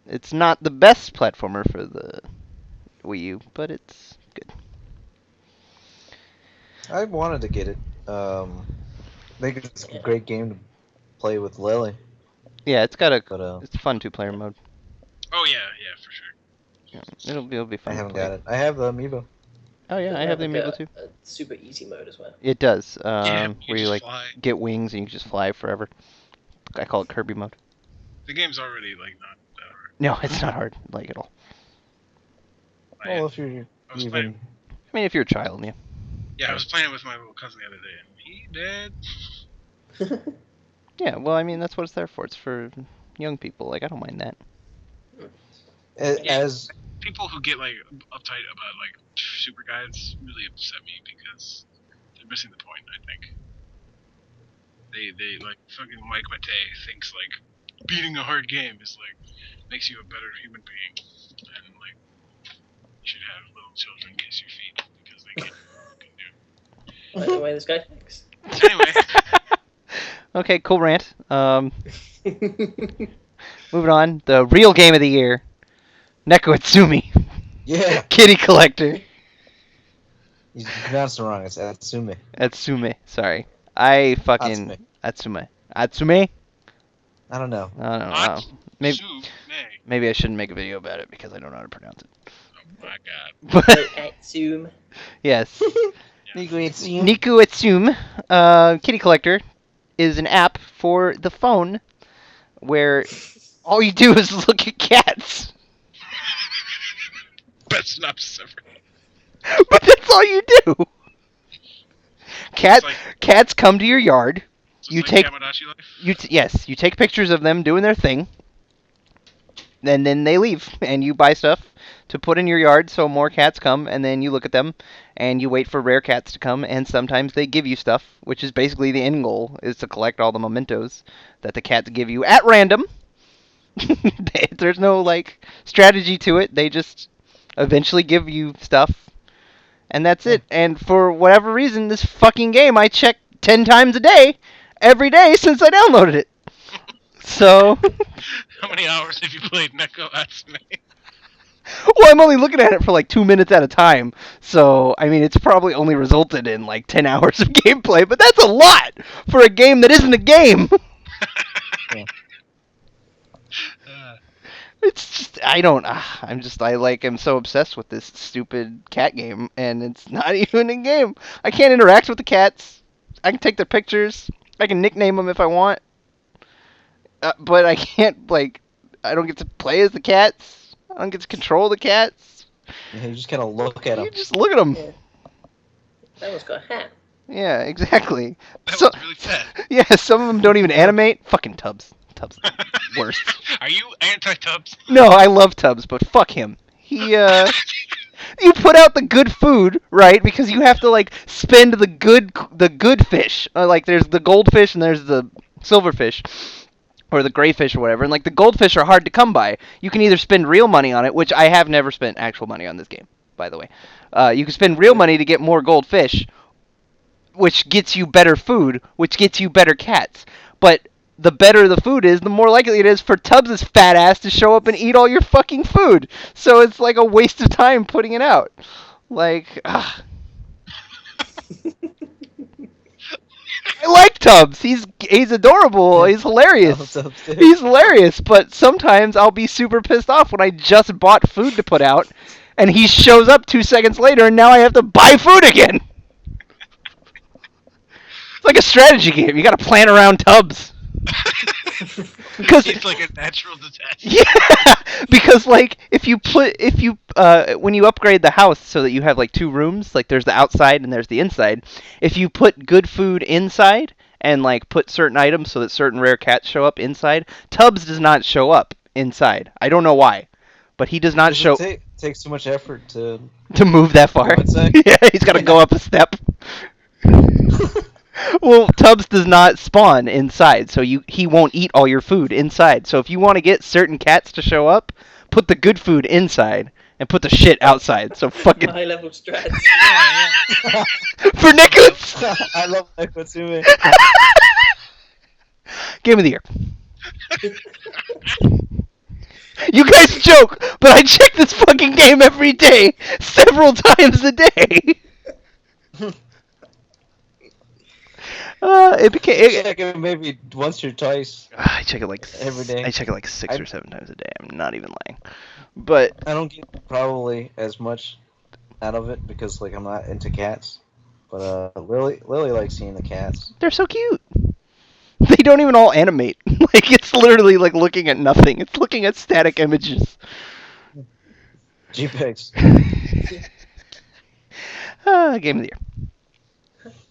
It's not the best platformer for the Wii U, but it's good. I wanted to get it. I think it's a great game to play with Lily. Yeah, it's got it's a fun 2-player mode. Oh yeah, for sure. Yeah, it'll be fun. I haven't got it. I have the amiibo. Oh yeah, I have the amiibo too. A super easy mode as well. It does. Where you fly. Get wings and you can just fly forever. I call it Kirby mode. The game's already not that hard. No, it's not hard at all. Well, if you're even. I mean, if you're a child, yeah. Yeah, I was playing it with my little cousin the other day, and he did. Yeah, well, I mean, that's what it's there for. It's for young people. I don't mind that. As people who get uptight about super guides really upset me because they're missing the point. I think they fucking Mike Matei thinks beating a hard game is makes you a better human being, and you should have little children kiss your feet because they can't fucking do. By the way, this guy thinks. Anyway. Okay, cool rant. Moving on. The real game of the year. Neko Atsume. Yeah. Kitty Collector. You pronounced it wrong. It's Atsume. Atsume. Sorry. I fucking... Atsume. Atsume? I don't know. I don't know. Maybe I shouldn't make a video about it because I don't know how to pronounce it. Oh my god. But Atsume. yes. Niku Atsume, Kitty Collector, is an app for the phone where all you do is look at cats. Best synopsis ever. But that's all you do. Cats come to your yard. You like take Tamagotchi life? yes, you take pictures of them doing their thing. And then they leave, and you buy stuff to put in your yard so more cats come, and then you look at them, and you wait for rare cats to come, and sometimes they give you stuff, which is basically the end goal, is to collect all the mementos that the cats give you at random. There's no, like, strategy to it. They just eventually give you stuff, and that's it. And for whatever reason, this fucking game I check 10 times a day, every day since I downloaded it. So... How many hours have you played Neko Atsume? Well, I'm only looking at it for like 2 minutes at a time, so I mean it's probably only resulted in like 10 hours of gameplay, but that's a lot for a game that isn't a game. It's just I'm so obsessed with this stupid cat game, and it's not even a game. I can't interact with the cats. I can take their pictures. I can nickname them if I want, but I can't I don't get to play as the cats. I don't get to control the cats. Yeah, you just kind of look at them. You just look at them. Yeah. That one's got a hat. Yeah, exactly. That was really sad. Yeah, some of them don't even animate. Fucking Tubbs. Tubbs, worst. Are you anti-Tubbs? No, I love Tubbs, but fuck him. He, you put out the good food, right? Because you have to like spend the good fish. Like there's the goldfish and there's the silverfish. Or the gray fish or whatever, and like the goldfish are hard to come by. You can either spend real money on it, which I have never spent actual money on this game, by the way. You can spend real money to get more goldfish, which gets you better food, which gets you better cats. But the better the food is, the more likely it is for Tubbs' fat ass to show up and eat all your fucking food. So it's like a waste of time putting it out. Like, I like Tubbs. He's adorable. He's hilarious. He's hilarious. But sometimes I'll be super pissed off when I just bought food to put out, and he shows up 2 seconds later, and now I have to buy food again. It's like a strategy game. You got to plan around Tubbs. Because it's like a natural detachment. Yeah, because like when you upgrade the house so that you have like 2 rooms, like there's the outside and there's the inside. If you put good food inside and like put certain items so that certain rare cats show up inside, Tubbs does not show up inside. I don't know why, but he does not show. It takes too much effort to move that far. Yeah, he's got to go up a step. Well, Tubbs does not spawn inside, so he won't eat all your food inside. So if you want to get certain cats to show up, put the good food inside and put the shit outside. So fucking high level strats. For Nicholas. I love Neko too. Game of the year. You guys joke, but I check this fucking game every day, several times a day. Check it maybe once or twice. I check it like every day. I check it like 6 or 7 times a day. I'm not even lying. But I don't get probably as much out of it because like I'm not into cats. But Lily likes seeing the cats. They're so cute. They don't even all animate. Like it's literally like looking at nothing. It's looking at static images. JPEGs. Game of the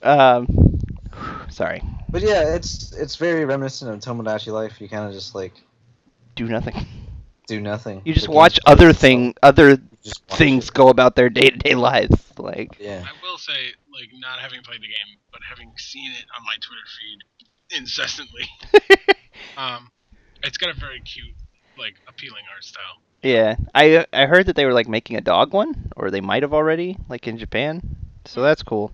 year. Sorry. But yeah, it's very reminiscent of Tomodachi Life. You kind of just like do nothing. Do nothing. You just watch other things go about their day-to-day lives. Like yeah. I will say, like, not having played the game, but having seen it on my Twitter feed incessantly, it's got a very cute, like, appealing art style. Yeah, I heard that they were like making a dog one, or they might have already, like in Japan. So that's cool.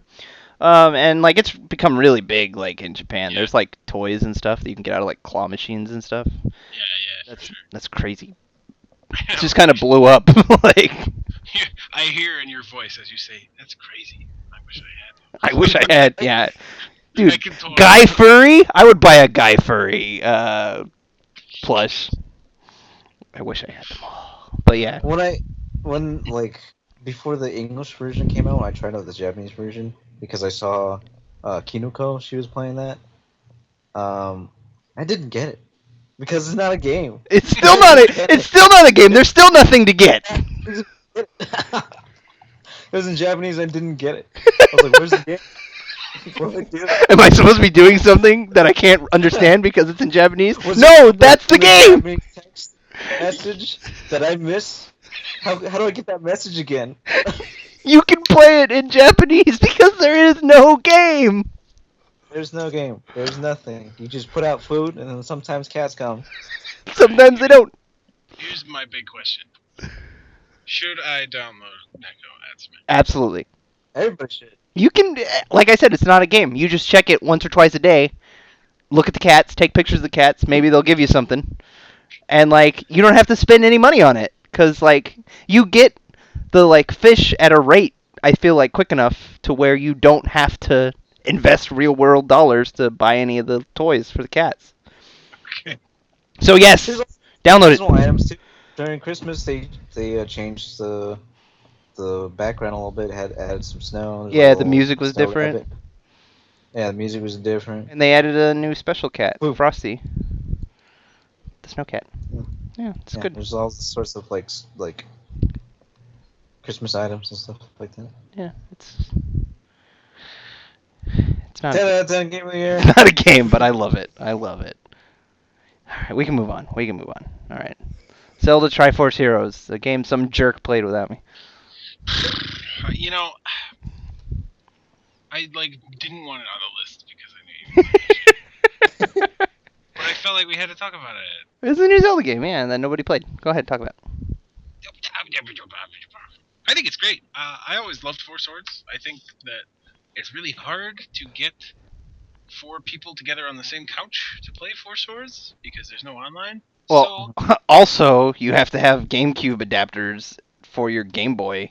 And like it's become really big, like in Japan. Yeah. There's like toys and stuff that you can get out of like claw machines and stuff. Yeah, that's crazy. It just kind of blew up. Like I hear in your voice as you say, "That's crazy." I wish I had. Yeah, dude. Guy Furry. I would buy a Guy Furry plush. I wish I had them all. But yeah. When like before the English version came out, I tried out the Japanese version because I saw Kinuko. She was playing that. I didn't get it because it's not a game. It's still I not didn't a. get It's it. still not a game. There's still nothing to get. It was in Japanese. I didn't get it. I was like, "Where's the game? What do I do?" Am I supposed to be doing something that I can't understand because it's in Japanese? Was No, it that's the in game. Japanese text message that I miss? How do I get that message again? You can play it in Japanese because there is no game. There's no game. There's nothing. You just put out food, and then sometimes cats come. Sometimes they don't. Here's my big question: should I download Neko Atsume? Absolutely. Everybody should. You can, like I said, it's not a game. You just check it once or twice a day. Look at the cats, take pictures of the cats. Maybe they'll give you something. And like, you don't have to spend any money on it because like you get the like fish at a rate. I feel like quick enough to where you don't have to invest real world dollars to buy any of the toys for the cats. Okay. So yes, There's also download seasonal items it. too. During Christmas, they changed the background a little bit. Had added some snow. There's like a Yeah, the little music was snow different, rabbit. Yeah, the music was different. and they added a new special cat, Ooh. Frosty, the snow cat. Yeah, it's Yeah, good. there's all sorts of like Christmas items and stuff like that. Yeah, it's not. 10 out of 10 game of the year. It's not a game, but I love it. I love it. Alright, we can move on. We can move on. Alright. Zelda Triforce Heroes, a game some jerk played without me. You know, I like didn't want it on the list because I knew you would. But I felt like we had to talk about it. It's a new Zelda game, yeah, that nobody played. Go ahead, talk about it. I think it's great. I always loved Four Swords. I think that it's really hard to get four people together on the same couch to play Four Swords because there's no online. Well, also, you have to have GameCube adapters for your Game Boy.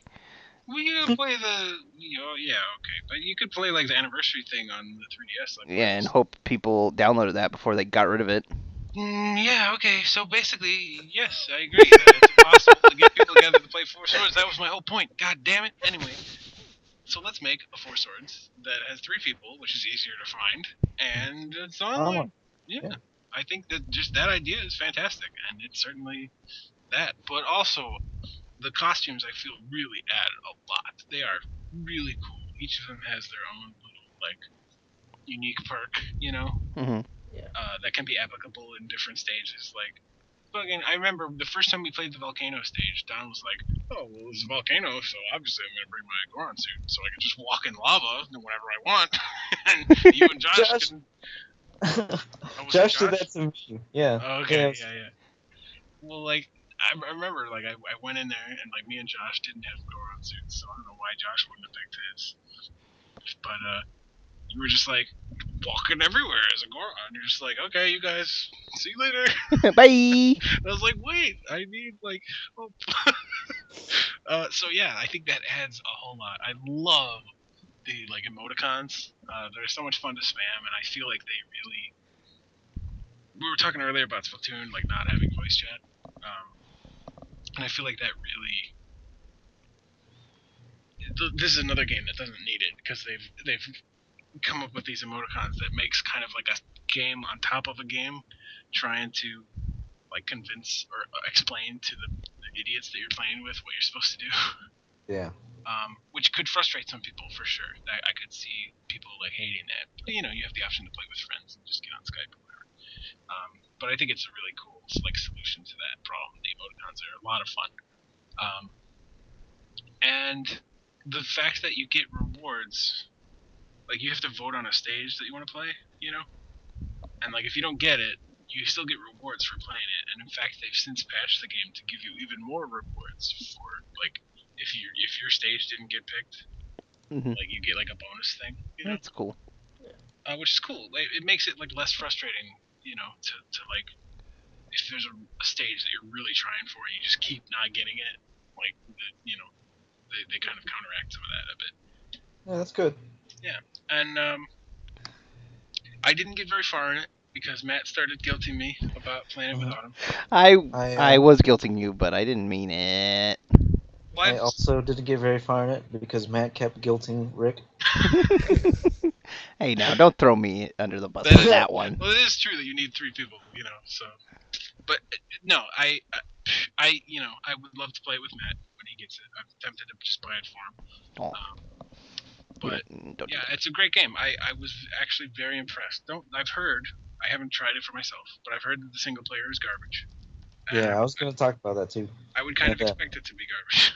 Well, you could play yeah, okay, but you could play like the anniversary thing on the 3DS. Like Yeah, and hope people downloaded that before they got rid of it. Yeah, okay. So basically, yes, I agree that it's impossible to get people together to play Four Swords. That was my whole point. God damn it. Anyway, so let's make a Four Swords that has three people, which is easier to find, and it's online. Yeah. I think that just that idea is fantastic, and it's certainly that. But also, the costumes I feel really add a lot. They are really cool. Each of them has their own little like unique perk, you know. Mm-hmm. That can be applicable in different stages. Like, fucking, I remember the first time we played the volcano stage, Don was like, "Oh, well, it's a volcano, so obviously I'm gonna bring my Goron suit, so I can just walk in lava whenever I want." And you and Josh can. Josh did that to me. Yeah. Okay. Yeah. Well, like, I remember, like, I went in there and like me and Josh didn't have Goron suits, so I don't know why Josh wouldn't have picked his. But you were just like walking everywhere as a Goron. You're just like, okay, you guys, see you later. Bye! And I was like, wait, I need like hope. So yeah, I think that adds a whole lot. I love the like emoticons. They're so much fun to spam, and I feel like they really. We were talking earlier about Splatoon like not having voice chat, and I feel like that really. This is another game that doesn't need it because they've come up with these emoticons that makes kind of like a game on top of a game, trying to like convince or explain to the idiots that you're playing with what you're supposed to do. Yeah. Which could frustrate some people for sure. I could see people like hating that. But you know, you have the option to play with friends and just get on Skype or whatever. But I think it's a really cool like solution to that problem. The emoticons are a lot of fun. And the fact that you get rewards, like you have to vote on a stage that you want to play, you know? And like if you don't get it, you still get rewards for playing it. And in fact, they've since patched the game to give you even more rewards for like if your stage didn't get picked, like you get like a bonus thing. You know? That's cool. Which is cool. Like, it makes it like less frustrating, you know, to like if there's a stage that you're really trying for and you just keep not getting it, like you know, they kind of counteract some of that a bit. Yeah, that's good. Yeah, and I didn't get very far in it because Matt started guilting me about playing it without him. I was guilting you, but I didn't mean it. I also didn't get very far in it because Matt kept guilting Rick. Hey, now don't throw me under the bus That with is- that one. Well, it is true that you need 3 people, you know. So, but no, I would love to play it with Matt when he gets it. I'm tempted to just buy it for him. Oh. But Don't do yeah, that. it's a great game. I was actually very impressed. I've heard. I haven't tried it for myself, but I've heard that the single player is garbage. Yeah, I was going to talk about that too. I would kind of And, expect it to be garbage.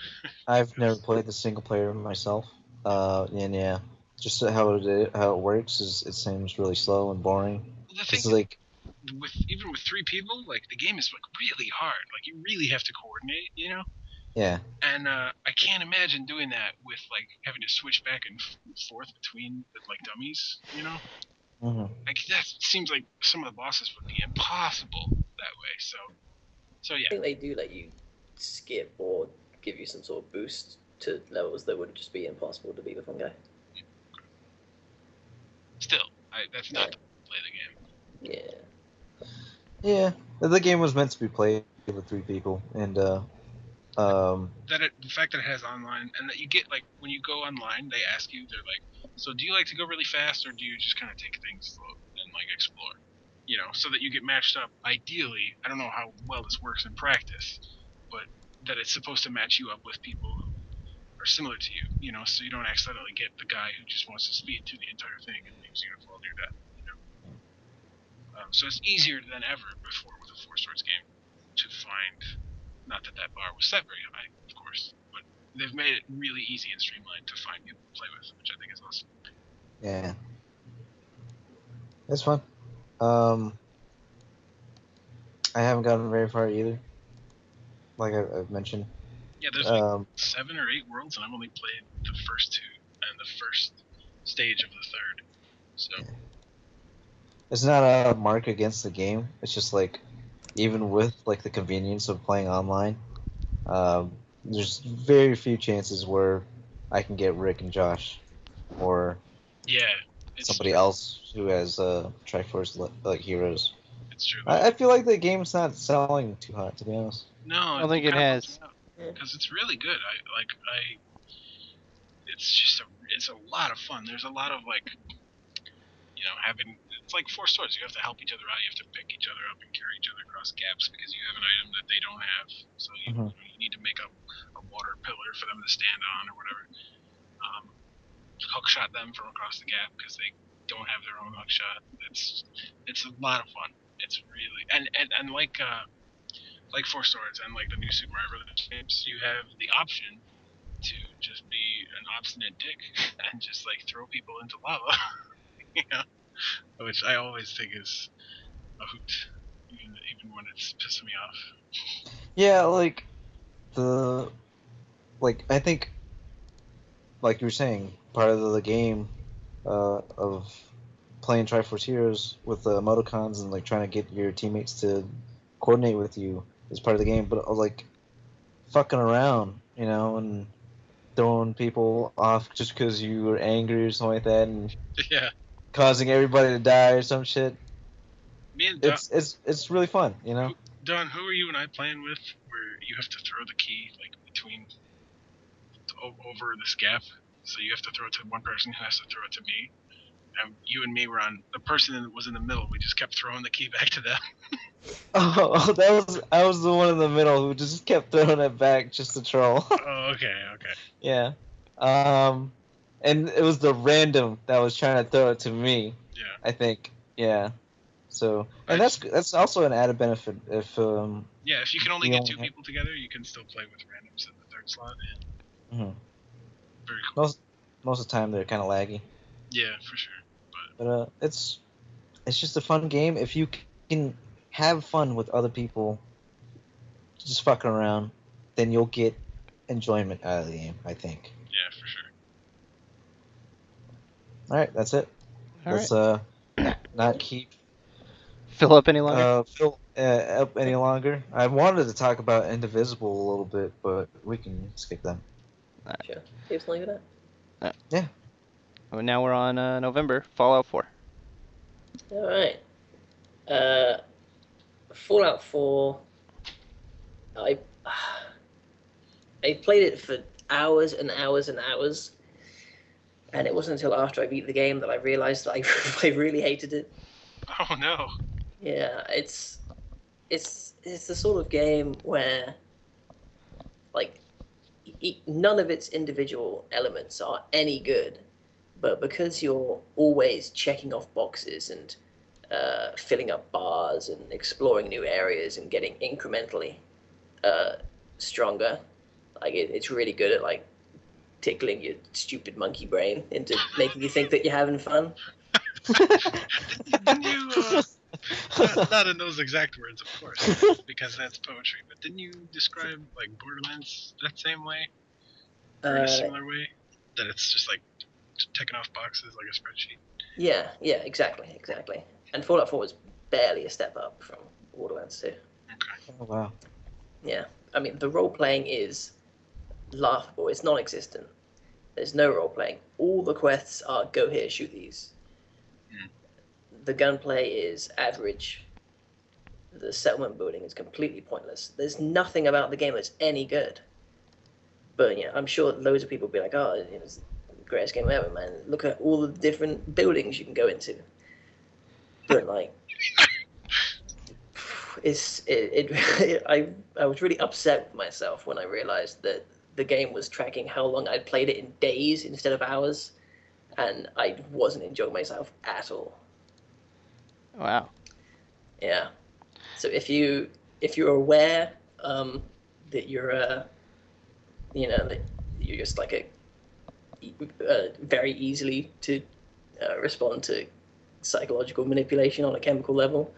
I've never played the single player myself. And yeah, just how it works is it seems really slow and boring. The thing It's like even with 3 people, like the game is like really hard. Like you really have to coordinate, you know. yeah, And I can't imagine doing that with like having to switch back and forth between the, like dummies, you know. hmm Like that seems like some of the bosses would be impossible that way. So I yeah, think they do let you skip or give you some sort of boost to levels that would just be impossible to beat with one guy. still, that's not to play the game. Yeah. yeah. The game was meant to be played with 3 people, and The fact that it has online and that you get like when you go online, they ask you, they're like, so do you like to go really fast or do you just kind of take things slow and like explore, you know, so that you get matched up. Ideally, I don't know how well this works in practice, but that it's supposed to match you up with people who are similar to you, you know, so you don't accidentally get the guy who just wants to speed through the entire thing and leaves you to fall to your death, you know. So it's easier than ever before with a Four Swords game to find. Not that that bar was set very high, of course, but they've made it really easy and streamlined to find people to play with, which I think is awesome. yeah, it's fun. I haven't gotten very far either, like I've mentioned. Yeah, there's like 7 or 8 worlds, and I've only played the first 2 and the first stage of the third. So It's not a mark against the game. It's just like, even with like the convenience of playing online, there's very few chances where I can get Rick and Josh, or yeah, it's somebody true. else who has Triforce like heroes. It's true. I feel like the game's not selling too hot, to be honest. No, I don't think it has. because it's really good. It's just it's a lot of fun. There's a lot of like, you know, having it's like Four Swords. You have to help each other out. You have to pick each other up and carry each other across gaps because you have an item that they don't have. So Mhm. you need to make a water pillar for them to stand on or whatever. Hook shot them from across the gap because they don't have their own hook shot. It's a lot of fun. It's really and like Four Swords and like the new Super Mario Brothers games, you have the option to just be an obstinate dick and just like throw people into lava, you know, which I always think is a hoot, even when it's pissing me off. Yeah, I think, like you were saying, part of the game of playing Triforce Heroes with the emoticons and like trying to get your teammates to coordinate with you is part of the game. But like fucking around, you know, and throwing people off just because you were angry or something like that, and Yeah, causing everybody to die or some shit. me and Don, It's really fun, you know. who are you and I playing with? Where you have to throw the key like between over this gap, so you have to throw it to one person who has to throw it to me. And you and me were on the person that was in the middle. We just kept throwing the key back to them. Oh, I was the one in the middle who just kept throwing it back just to troll. Oh, okay. Yeah. And it was the random that was trying to throw it to me, Yeah. I think. Yeah. So, and I that's also an added benefit if Yeah, if you can only you get only 2 people together, you can still play with randoms in the third slot. Mhm. Very cool. Most of the time they're kind of laggy, Yeah, for sure. but it's just a fun game if you can have fun with other people, just fucking around, then you'll get enjoyment out of the game, I think. Yeah, for sure. All right, that's it. All Let's right. not keep Fill up any longer? Phil up any longer. I wanted to talk about Indivisible a little bit, but we can skip that. Sure. Keep something with that. Yeah. Oh, now we're on November. Fallout 4. All right. Fallout 4. I played it for hours and hours and hours, and it wasn't until after I beat the game that I realized that I really hated it. Oh no. Yeah, it's the sort of game where like none of its individual elements are any good, but because you're always checking off boxes and filling up bars and exploring new areas and getting incrementally stronger, like it's really good at like tickling your stupid monkey brain into making you think that you're having fun. Didn't you? Not in those exact words, of course, because that's poetry. But didn't you describe like Borderlands that same way, or in a similar way? That it's just like ticking off boxes like a spreadsheet. Yeah, exactly. And Fallout 4 was barely a step up from Borderlands 2. Okay. Oh wow. Yeah, I mean the role playing is laughable. It's non-existent. There's no role playing. All the quests are go here, shoot these. The gunplay is average. The settlement building is completely pointless. There's nothing about the game that's any good. But yeah, I'm sure loads of people will be like, "Oh, it's the greatest game ever, man! Look at all the different buildings you can go into." But like, I was really upset with myself when I realized that the game was tracking how long I'd played it in days instead of hours, and I wasn't enjoying myself at all. Wow. Yeah. So if you're aware that you're that you're just like a very easily to respond to psychological manipulation on a chemical level,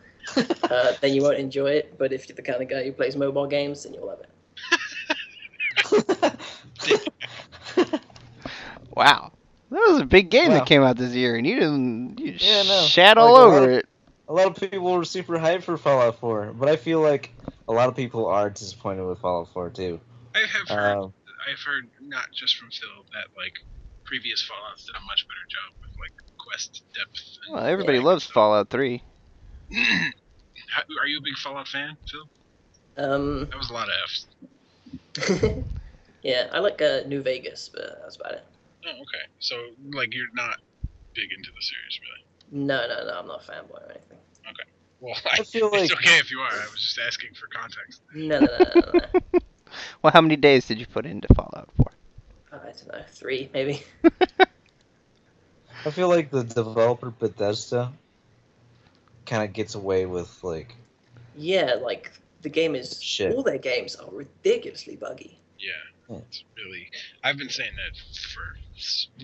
then you won't enjoy it. But if you're the kind of guy who plays mobile games, then you'll love it. Wow. That was a big game Wow. that came out this year, and you no. shat all over it. A lot of people were super hyped for Fallout 4, but I feel like a lot of people are disappointed with Fallout 4 too. I have heard. I've heard not just from Phil that like previous Fallouts did a much better job with like quest depth. And Well, everybody loves Fallout 3. Are you a big Fallout fan, Phil? That was a lot of Fs. Yeah, I like New Vegas, but that's about it. Oh, okay. So like you're not big into the series, really? No, I'm not a fanboy or anything. Okay. Well, I feel like it's okay if you are. I was just asking for context. No. Well, how many days did you put into Fallout 4? I don't know, 3 maybe. I feel like the developer Bethesda kind of gets away with like. Yeah, like the game is. Shit. All their games are ridiculously buggy. Yeah, it's really. I've been saying that for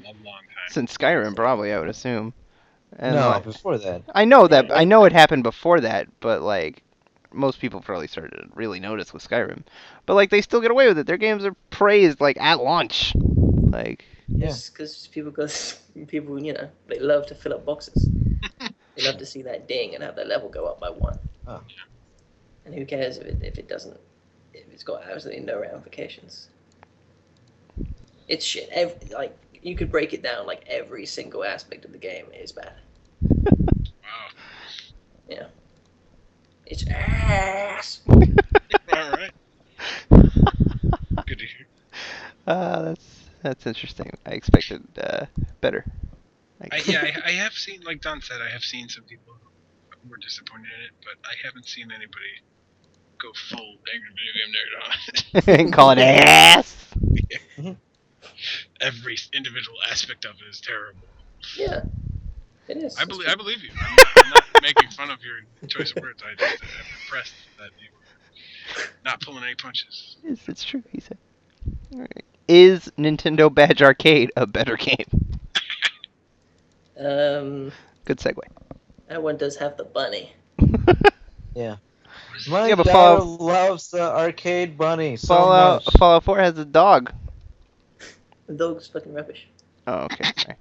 a long time. Since Skyrim, probably, I would assume. And No, like, before that. I know that. I know it happened before that, but like, most people probably started to really notice with Skyrim. But like, they still get away with it. Their games are praised like at launch. Like. Yeah. Because people, they love to fill up boxes. They love to see that ding and have their level go up by 1. Oh. And who cares if it doesn't, if it's got absolutely no ramifications. It's shit. Like, you could break it down, like, every single aspect of the game is bad. Wow. Yeah. It's ass! Alright. Good to hear. That's interesting. I expected better. I have seen, like Don said, I have seen some people who were disappointed in it, but I haven't seen anybody go full angry video game nerd on it. Call it ass. Yeah. Every individual aspect of it is terrible. Yeah. It is. I believe you. I'm not making fun of your choice of words. I just am impressed that you were not pulling any punches. Yes, it's true, he said. All right. Is Nintendo Badge Arcade a better game? Good segue. That one does have the bunny. Yeah. My Yeah, but daughter loves the arcade bunny so much. Fallout 4 has a dog. The dog's fucking rubbish. Oh, okay. Sorry.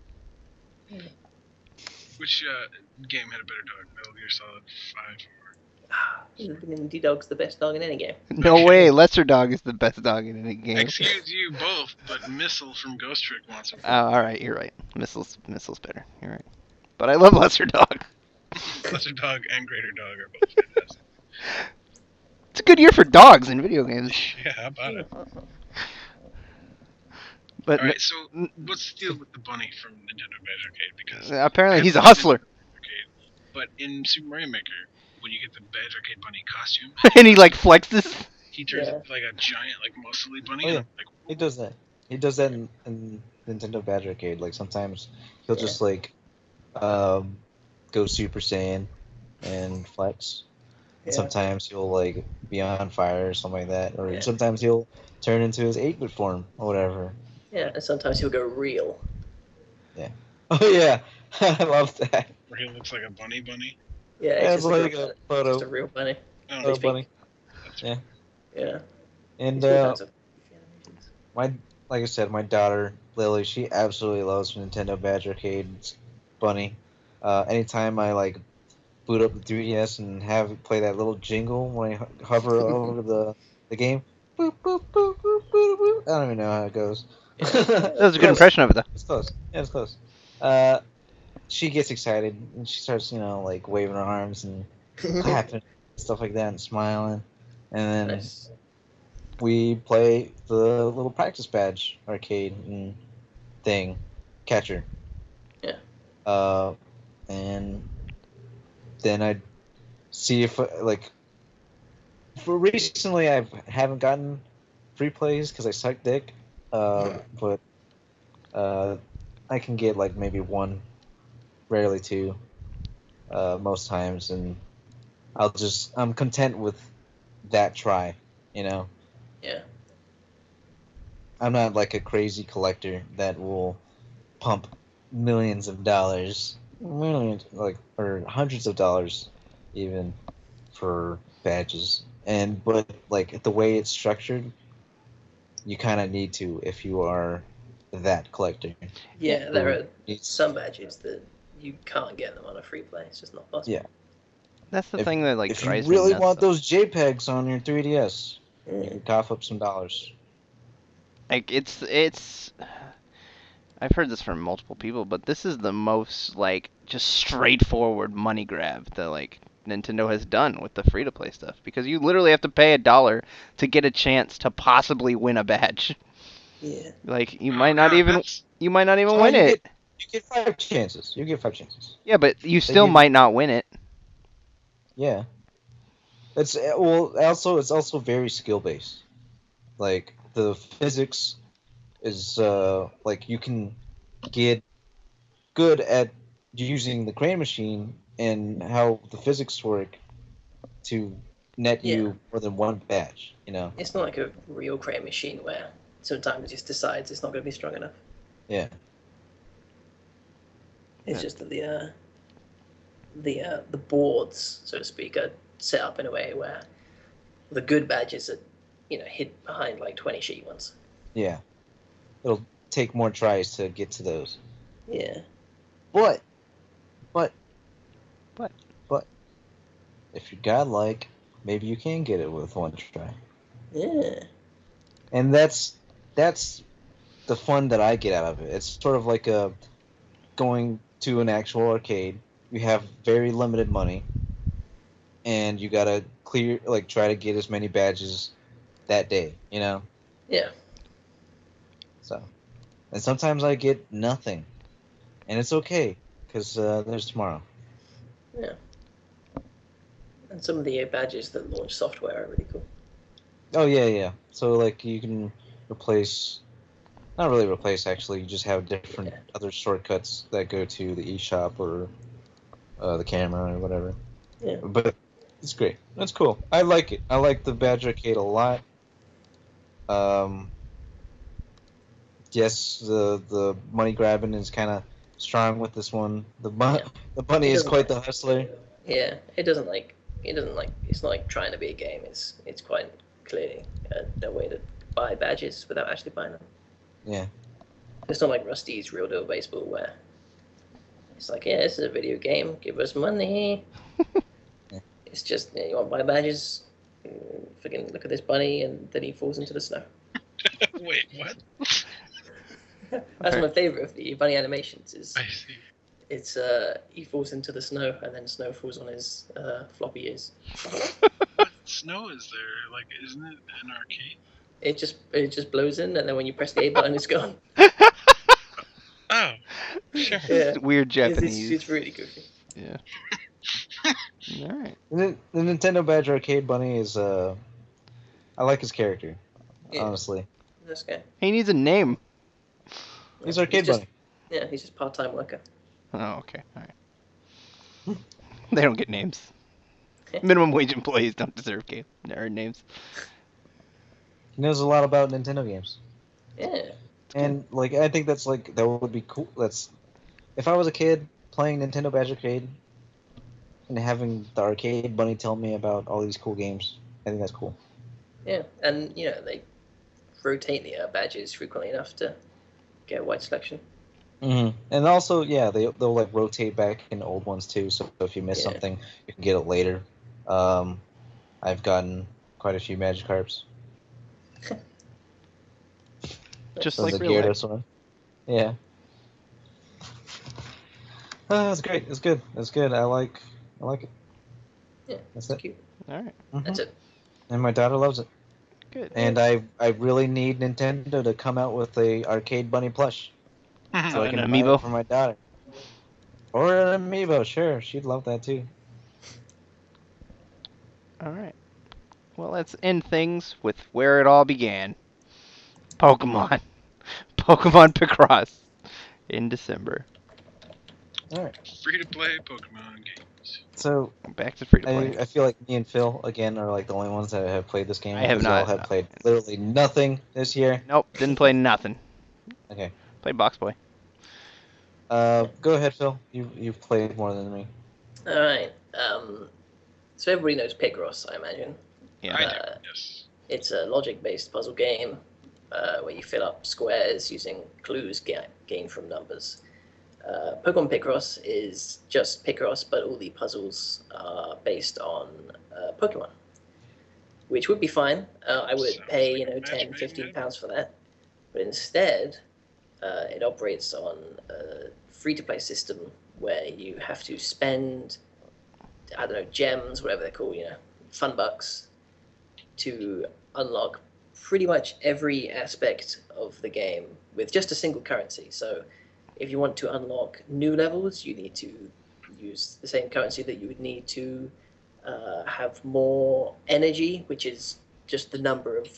Which game had a better dog? Metal Gear Solid 5? D-Dog's the best dog in any game. No way. Lesser Dog is the best dog in any game. Excuse you both, but Missile from Ghost Trick wants a Oh, all right. You're right. Missile's better. You're right. But I love Lesser Dog. Lesser Dog and Greater Dog are both fantastic. It's a good year for dogs in video games. Yeah, how about it? But All right, so what's the deal with the bunny from Nintendo Badge Arcade? Because I apparently haven't he's a played hustler, Nintendo Arcade, but in Super Mario Maker, when you get the Badge Arcade bunny costume, and he like flexes. he turns Yeah. into like a giant, like muscly bunny. Oh, yeah. And I'm like, He does that. He does that in Nintendo Badge Arcade. Like sometimes he'll just like go Super Saiyan and flex. And Yeah. sometimes he'll like be on fire or something like that. Or Yeah. sometimes he'll turn into his 8-bit form or whatever. Yeah, and sometimes he'll go real. Oh yeah, I love that. where he looks like a bunny. Yeah, Yeah, it's it's just like a photo. just a real bunny. Oh, Photo speak. bunny. that's Yeah. Yeah. And It's all kinds of animations. like I said, my daughter Lily, she absolutely loves Nintendo Badge Arcade's bunny. Anytime I like boot up the 3DS and have it play that little jingle when I hover over the game. Boop, boop, boop, boop, boop, boop. I don't even know how it goes. Yeah. That was a good Close. impression of it, though. It's close. Yeah, it's close. She gets excited and she starts, like waving her arms and clapping, stuff like that, and smiling. And then Nice. we play the little practice badge arcade and thing, catcher. Yeah. And then I see if like for recently I haven't gotten free plays because I suck dick. But I can get like maybe one, rarely two, most times, and I'm content with that try. You know, Yeah. I'm not like a crazy collector that will pump millions of dollars, millions like or hundreds of dollars, even for badges. But like the way it's structured, you kind of need to if you are that collector. Yeah, there are It's, some badges that you can't get them on a free play. It's just not possible. yeah. That's the If, thing that like if you drives me really nuts. want Though. those JPEGs on your 3DS, you Mm. can cough up some dollars. Like it's. I've heard this from multiple people, but this is the most like just straightforward money grab that like Nintendo has done with the free to play stuff because you literally have to pay $1 to get a chance to possibly win a badge. Yeah. Like you Oh, might not God, even that's win it. You get 5 chances. You get 5 chances. Yeah, but you They still give- might not win it. Yeah. It's also very skill based. Like the physics is like you can get good at using the crane machine and how the physics work to net Yeah. you more than one badge. It's not like a real crane machine where sometimes it just decides it's not going to be strong enough. Yeah. It's Yeah. just that the boards, so to speak, are set up in a way where the good badges are, hid behind like 20 shitty ones. Yeah. It'll take more tries to get to those. Yeah. But But if you're godlike, maybe you can get it with one try. Yeah. And that's the fun that I get out of it. It's sort of like going to an actual arcade. You have very limited money, and you gotta try to get as many badges that day. Yeah. So, and sometimes I get nothing, and it's okay because there's tomorrow. Yeah. And some of the badges that launch software are really cool. Oh yeah. So like you can replace. Not really replace, actually. You just have different other shortcuts that go to the eShop or the camera or whatever. Yeah. But it's great. That's cool. I like it. I like the Badge Arcade a lot. Yes, the money grabbing is kind of strong with this one. The bunny It is doesn't quite the hustler. Yeah. It's not like trying to be a game. It's quite clearly a way to buy badges without actually buying them. Yeah. It's not like Rusty's Real Deal Baseball where it's like, yeah, this is a video game. Give us money. Yeah. It's just, you want to buy badges? Freaking look at this bunny, and then he falls into the snow. wait, what? That's Okay. my favorite of the bunny animations. I see. It's he falls into the snow, and then snow falls on his floppy ears. What snow is there? Like, isn't it an arcade? It just blows in, and then when you press the A button, it's gone. Oh, sure. Yeah. Weird It's, Japanese. it's really goofy. Yeah. All right. The Nintendo Badge Arcade Bunny is I like his character, Yeah. honestly. That's good. He needs a name. He's Arcade just, Bunny. Yeah, he's just part-time worker. Oh, okay. All right. They don't get names. Minimum wage employees don't deserve names. He knows a lot about Nintendo games. Yeah. And like I think that would be cool. That's if I was a kid playing Nintendo Badge Arcade and having the Arcade Bunny tell me about all these cool games. I think that's cool. Yeah, and they rotate the badges frequently enough to get a wide selection. Mm-hmm. And also, yeah, they'll like rotate back in old ones too. So if you miss something, you can get it later. I've gotten quite a few Magikarps. Just From like the real life. Gyarados one. Yeah. That's great. It's good. It's good. I like it. Yeah, That's it's it. cute. All right. Mm-hmm. That's it. And my daughter loves it. Good. And I really need Nintendo to come out with a Arcade Bunny plush so I An can buy amiibo. it for my daughter. Or an amiibo, sure. She'd love that too. All right. Well, let's end things with where it all began. Pokemon. Pokemon Picross in December. All right. Free to play Pokemon games. So Back to free to play. I feel like me and Phil again are like the only ones that have played this game. I have because not, y'all have no. played literally nothing this year. Nope, didn't play nothing. Okay. Played Box Boy. Go ahead, Phil. You've played more than me. All right. So everybody knows Picross, I imagine. Yeah. I do, yes. It's a logic-based puzzle game where you fill up squares using clues gained from numbers. Pokemon Picross is just Picross, but all the puzzles are based on Pokemon, which would be fine. I would Sounds pay, like a match 10, made in 15 heaven. pounds for that. But instead, it operates on a free-to-play system where you have to spend, I don't know, gems, whatever they're called, fun bucks, to unlock pretty much every aspect of the game with just a single currency. So if you want to unlock new levels, you need to use the same currency that you would need to have more energy, which is just the number of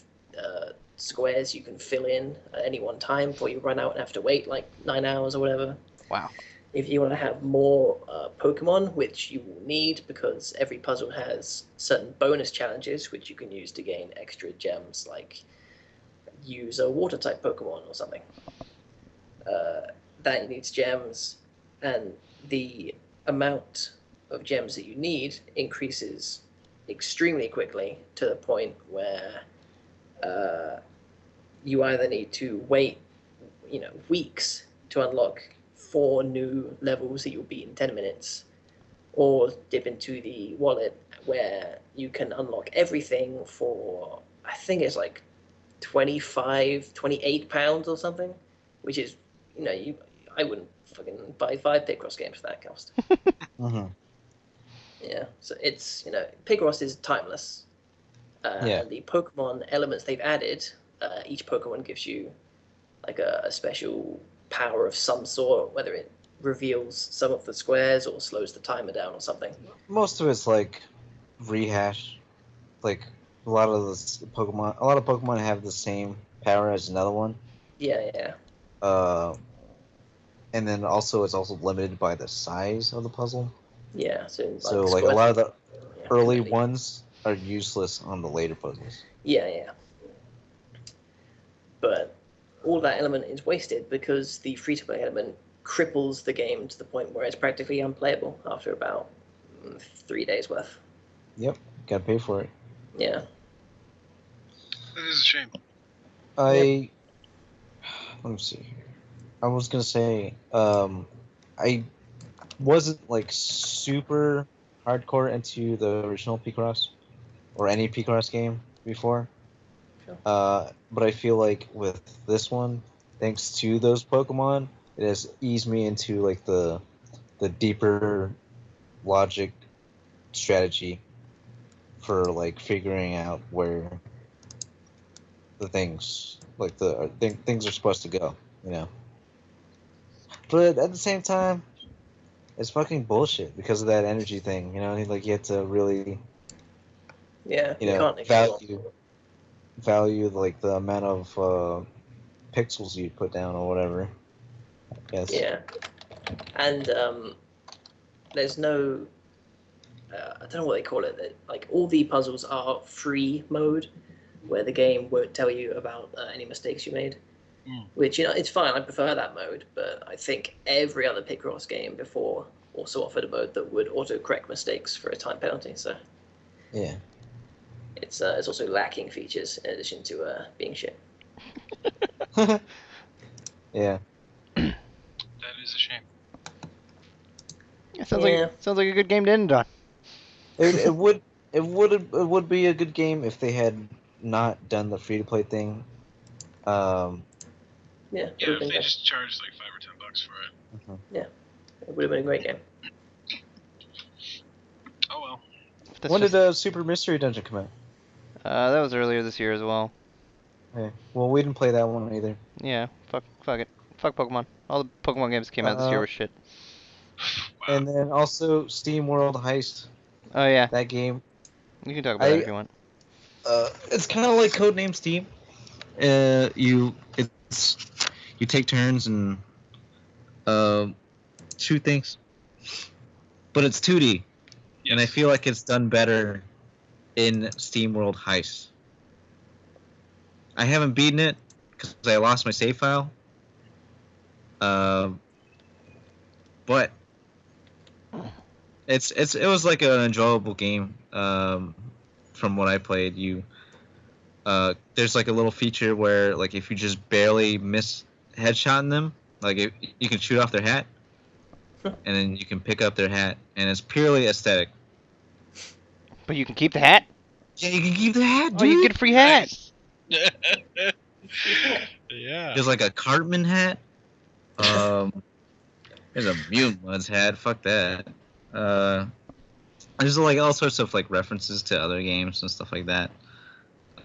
squares you can fill in at any one time before you run out and have to wait like 9 hours or whatever. Wow. If you want to have more Pokemon, which you will need because every puzzle has certain bonus challenges which you can use to gain extra gems, like use a water type Pokemon or something. That needs gems, and the amount of gems that you need increases extremely quickly to the point where you either need to wait, weeks to unlock 4 new levels that you'll beat in 10 minutes, or dip into the wallet where you can unlock everything for, I think it's like 28 pounds or something, which is, I wouldn't fucking buy 5 Picross games for that cost. Mm-hmm. Yeah, so it's, Picross is timeless. Yeah. And the Pokemon elements they've added, each Pokemon gives you like a special power of some sort, whether it reveals some of the squares or slows the timer down or something. Most of it's like rehash. Like a lot of Pokemon have the same power as another one. Yeah. And then also it's also limited by the size of the puzzle. Yeah, So like a lot of the early completely. ones are useless on the later puzzles. Yeah. But all that element is wasted because the free-to-play element cripples the game to the point where it's practically unplayable after about 3 days worth. Yep, gotta pay for it. Yeah. That is a shame. Let me see here. I was gonna say, I wasn't like super hardcore into the original Picross or any Picross game before. Sure. But I feel like with this one, thanks to those Pokemon, it has eased me into like the deeper logic strategy for like figuring out where the things like things are supposed to go, you know. But at the same time, it's fucking bullshit because of that energy thing, you know. Like you have to really, Yeah, you you know, can't ignore. value like the amount of pixels you put down or whatever. Yes. Yeah, and there's no. I don't know what they call it. Like all the puzzles are free mode, where the game won't tell you about any mistakes you made. Mm. Which, you know, it's fine. I prefer that mode, but I think every other Picross game before also offered a mode that would auto-correct mistakes for a time penalty. So Yeah. it's also lacking features in addition to being shit. Yeah. That is a shame. It sounds Yeah. like a good game to end on. It would be a good game if they had not done the free to play thing. Yeah, Yeah, would have if been they good. just charged like $5 or $10 for it. Yeah, it would have been a great game. Oh well. That's When just, did Super Mystery Dungeon come out? that was earlier this year as well. Yeah. Well, we didn't play that one either. Yeah, fuck it. Fuck Pokemon. All the Pokemon games that came out this year were shit. Wow. And then also SteamWorld Heist. Oh yeah, That game. you can talk about it if you want. It's kind of like Codename Steam. You take turns and shoot things, but it's 2D, Yes. and I feel like it's done better in SteamWorld Heist. I haven't beaten it because I lost my save file. But it was like an enjoyable game. From what I played, there's like a little feature where like if you just barely miss headshotting them, like you can shoot off their hat, and then you can pick up their hat, and it's purely aesthetic. But you can keep the hat. Yeah, you can keep the hat, dude. Oh, you get a free hat. Nice. Yeah. There's like a Cartman hat. There's a Mutemuds hat. Fuck that. There's like all sorts of like references to other games and stuff like that.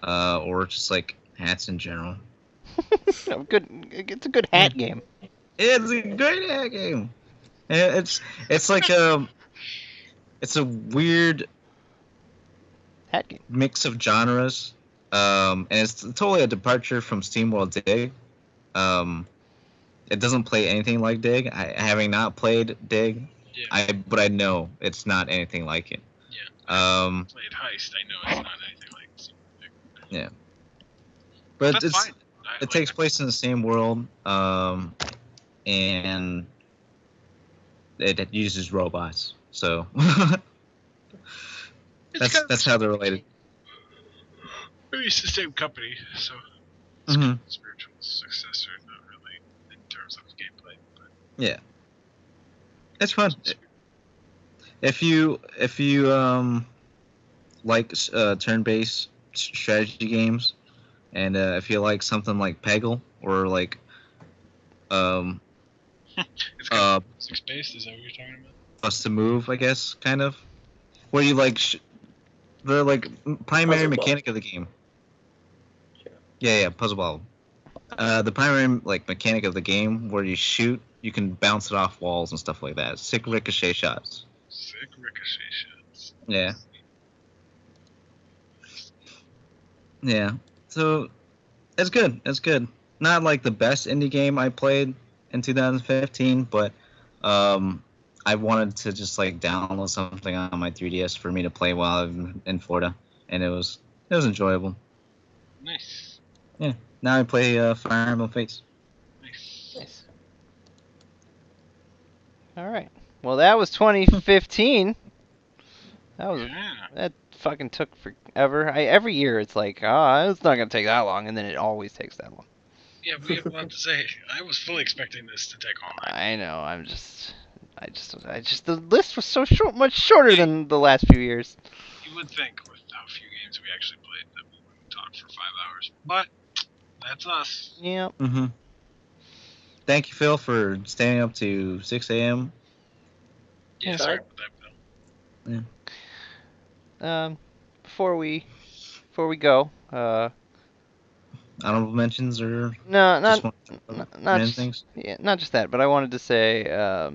Or just like hats in general. Good. It's a good hat game. It's a great hat game. And it's like it's a weird Hat game. mix of genres. And it's totally a departure from SteamWorld Dig. It doesn't play anything like Dig. Having not played Dig, Yeah. but I know it's not anything like it. Yeah. Played Heist. I know it's not anything like SteamWorld. Yeah. But That's fine. It takes place in the same world, and it uses robots. So that's how they're related. It's the same company, so it's Mhm. kind of a spiritual successor, not really in terms of gameplay. But Yeah, it's fun. If you like turn-based strategy games, and if you like something like Peggle or like it's kind of physics-based. Is that what you're talking about? Bust to Move, I guess, kind of, where you like the like primary Puzzle mechanic of the game. Sure. Yeah, puzzle ball. The primary like mechanic of the game where you shoot, you can bounce it off walls and stuff like that. Sick ricochet shots. Sick ricochet shots. Yeah. Yeah. So it's good. It's good. Not like the best indie game I played in 2015, but I wanted to just like download something on my 3DS for me to play while I'm in Florida, and it was enjoyable. Nice. Yeah. Now I play Fire Emblem Fates. Nice. All right. Well, that was 2015. That fucking took forever. Every year it's like, it's not gonna take that long, and then it always takes that long. Yeah, we have a lot to say. I was fully expecting this to take all night. I know. I just the list was so short, much shorter than the last few years. You would think with how few games we actually played that we wouldn't talk for 5 hours, but that's us. Yeah. Mm-hmm. Thank you, Phil, for staying up to 6 a.m. Yeah, sorry about that, Phil. Yeah. Before we go, honorable mentions or No, just not want not random just things? yeah, not just that, but I wanted to say, uh,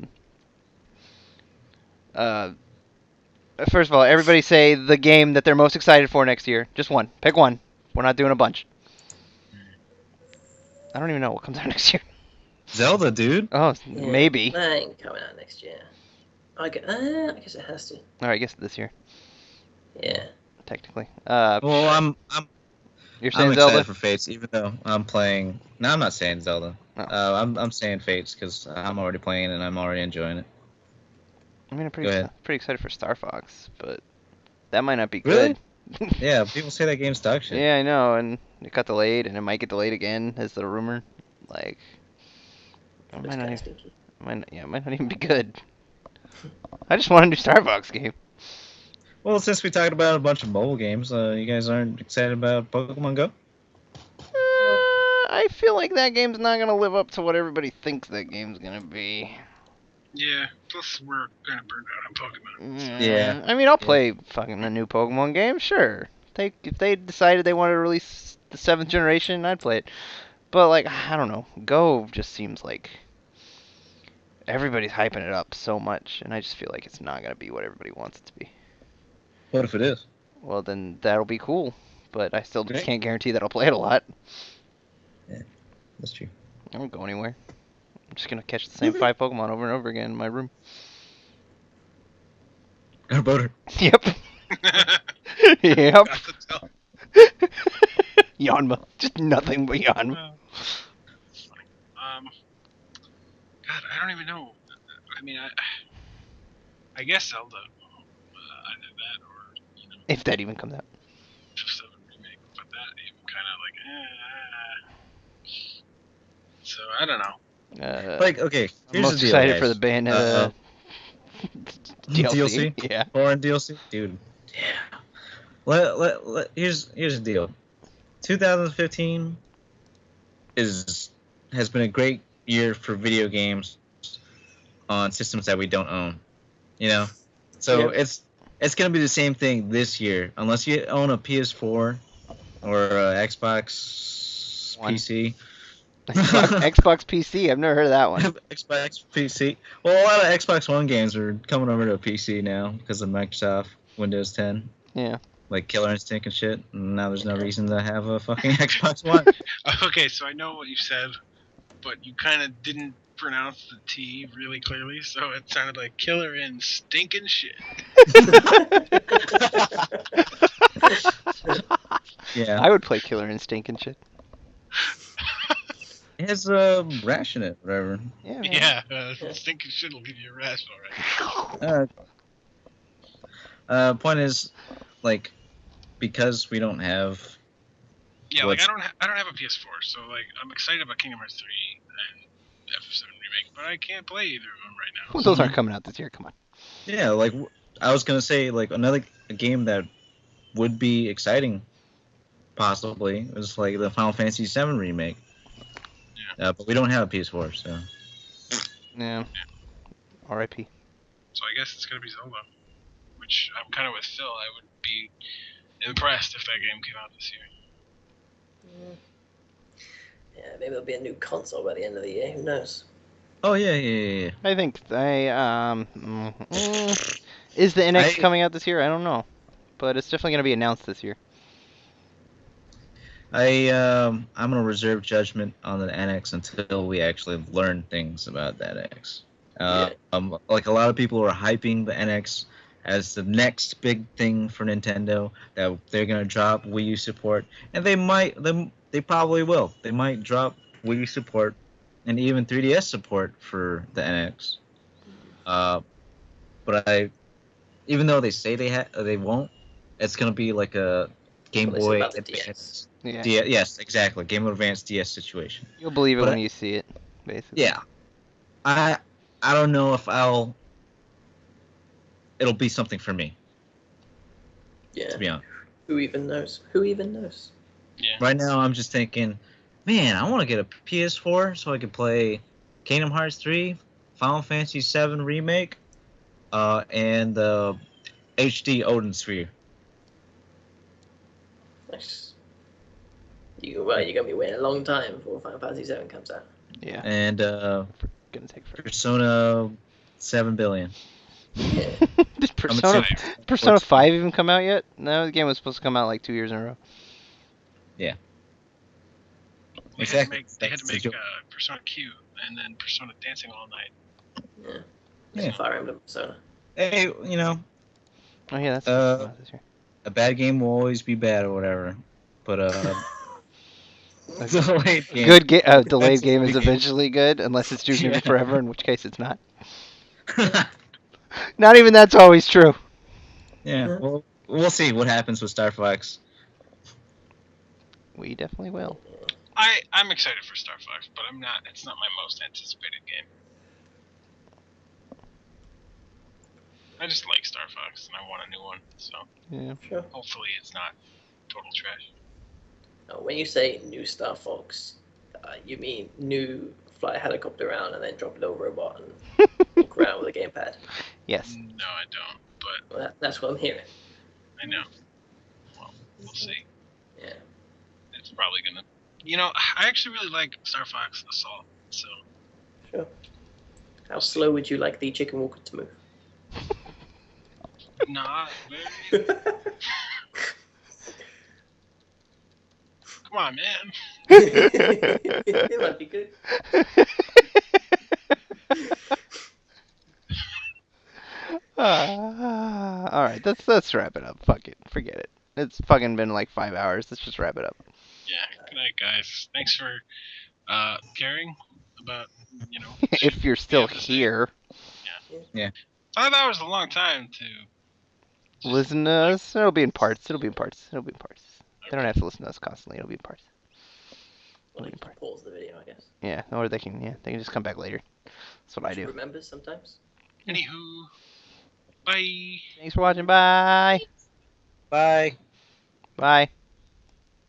first of all, everybody say the game that they're most excited for next year. Just one. Pick one. We're not doing a bunch. I don't even know what comes out next year. Zelda, dude. Oh, Yeah, maybe. that ain't coming out next year. I guess it has to. All right, I guess this year, Yeah. technically. Well, You're I'm saying excited Zelda? for Fates, even though I'm playing. No, I'm not saying Zelda. No. I'm saying Fates because I'm already playing and I'm already enjoying it. I mean, I'm Go ahead. pretty excited for Star Fox, but that might not be Really? good. Yeah, people say that game's dog shit. Yeah, I know, and it got delayed, and it might get delayed again, is the rumor. Like, it It's might not kind even, of stinky. it might not even be good. I just want a new Star Fox game. Well, since we talked about a bunch of mobile games, you guys aren't excited about Pokemon Go? I feel like that game's not gonna live up to what everybody thinks that game's gonna be. Yeah, plus we're kind of burned out on Pokemon. Yeah. I mean, I'll Yeah. play fucking a new Pokemon game, sure. If they decided they wanted to release the 7th generation, I'd play it. But, like, I don't know. Go just seems like everybody's hyping it up so much, and I just feel like it's not gonna be what everybody wants it to be. What if it is? Well, then that'll be cool, but I still just Right. can't guarantee that I'll play it a lot. That's true. I won't go anywhere. I'm just gonna catch the same 5 Pokemon over and over again in my room. Got a boater. Yep. Yep. Got to tell. Yanma. Just nothing but Yanma. It's funny. God, I don't even know. I mean, I guess Zelda. Either that or If that even comes out. 7 remake, but that even kind of like. So I don't know. Like, okay, I'm here's most the deal, excited guys. for the Bayonetta DLC. DLC? Yeah. Foreign DLC? Dude. Yeah. Here's the deal. 2015 has been a great year for video games on systems that we don't own. You know? So Yep. it's gonna be the same thing this year. Unless you own a PS4 or Xbox One. PC. Xbox PC. I've never heard of that one. Xbox PC. Well, a lot of Xbox One games are coming over to a PC now because of Microsoft Windows 10. Yeah. Like Killer Instinct and shit. And now there's no reason to have a fucking Xbox One. Okay, so I know what you said, but you kind of didn't pronounce the T really clearly, so it sounded like killer and stinking shit. Yeah. I would play Killer Instinct and shit. It has rash in it, whatever. Yeah. Man. Yeah, stinking shit will give you a rash, alright. Point is, like, because we don't have. Yeah, What's- like I don't have a PS4, so like I'm excited about Kingdom Hearts 3 and F7 remake, but I can't play either of them right now. Well, those aren't coming out this year. Come on. Yeah, like I was gonna say, like another game that would be exciting, possibly, is like the Final Fantasy VII remake. Yeah. But we don't have a PS4, so. Yeah. R.I.P. So I guess it's gonna be Zelda, which I'm kind of with Phil. I would be impressed if that game came out this year. Yeah, maybe there'll be a new console by the end of the year. Who knows? Oh yeah. I think is the NX I- coming out this year? I don't know, but it's definitely gonna be announced this year. I'm gonna reserve judgment on the NX until we actually learn things about that NX. Like a lot of people are hyping the NX as the next big thing for Nintendo, that they're gonna drop Wii U support, and they probably will. They might drop Wii U support and even 3DS support for the NX. But even though they say they won't, it's gonna be like a Game Well, they said Boy about the Advance. Yeah. Yes, exactly. Game Boy Advance DS situation. You'll believe it But when you see it, basically. Yeah, I don't know if it'll be something for me, Yeah. to be honest. Who even knows? Who even knows? Yeah. Right now, I'm just thinking, man, I want to get a PS4 so I can play Kingdom Hearts 3, Final Fantasy 7 Remake, and the HD Odin Sphere. Nice. You're gonna be waiting a long time before Final Fantasy 7 comes out. Yeah. And Gonna take forever. Persona 7 billion. Yeah. Did I'm Persona assuming- Persona 5 even come out yet? No, the game was supposed to come out like 2 years in a row. Exactly. They had to That's the make joke. Persona Q and then Persona Dancing All Night. Yeah. Yeah. Fire Emblem Persona. Hey, you know, Oh yeah, that's supposed to come out this year. a bad game will always be bad or whatever. But A delayed game. good delayed That's a game is good game. eventually good, unless it's Duke Nukem Yeah. Forever, in which case it's not. Not even that's always true. Yeah. Well, we'll see what happens with Star Fox. We definitely will. I'm excited for Star Fox, but I'm not. It's not my most anticipated game. I just like Star Fox, and I want a new one. So Yeah. Sure. hopefully it's not total trash. When you say new Star Fox, you mean new fly a helicopter around and then drop a little robot and walk around with a gamepad? Yes. No, I don't. But Well, that's what I'm hearing. I know. Well, we'll see. Yeah. It's probably gonna. You know, I actually really like Star Fox Assault. So Sure. How slow would you like the chicken walker to move? not very. Come on, man. It might be good. All right, let's wrap it up. Fuck it, forget it. It's fucking been like 5 hours. Let's just wrap it up. Yeah. Good night, guys. Thanks for caring about If you're still here, Yeah. 5 hours is a long time to just, listen to us. It'll be in parts. It'll be in parts. It'll be in parts. They don't okay. have to listen to us constantly. It'll be in parts. Well, you can pause the video, I guess. Yeah, or they can just come back later. That's what I do. Remember sometimes. Anywho, bye. Thanks for watching. Bye. Bye. Bye.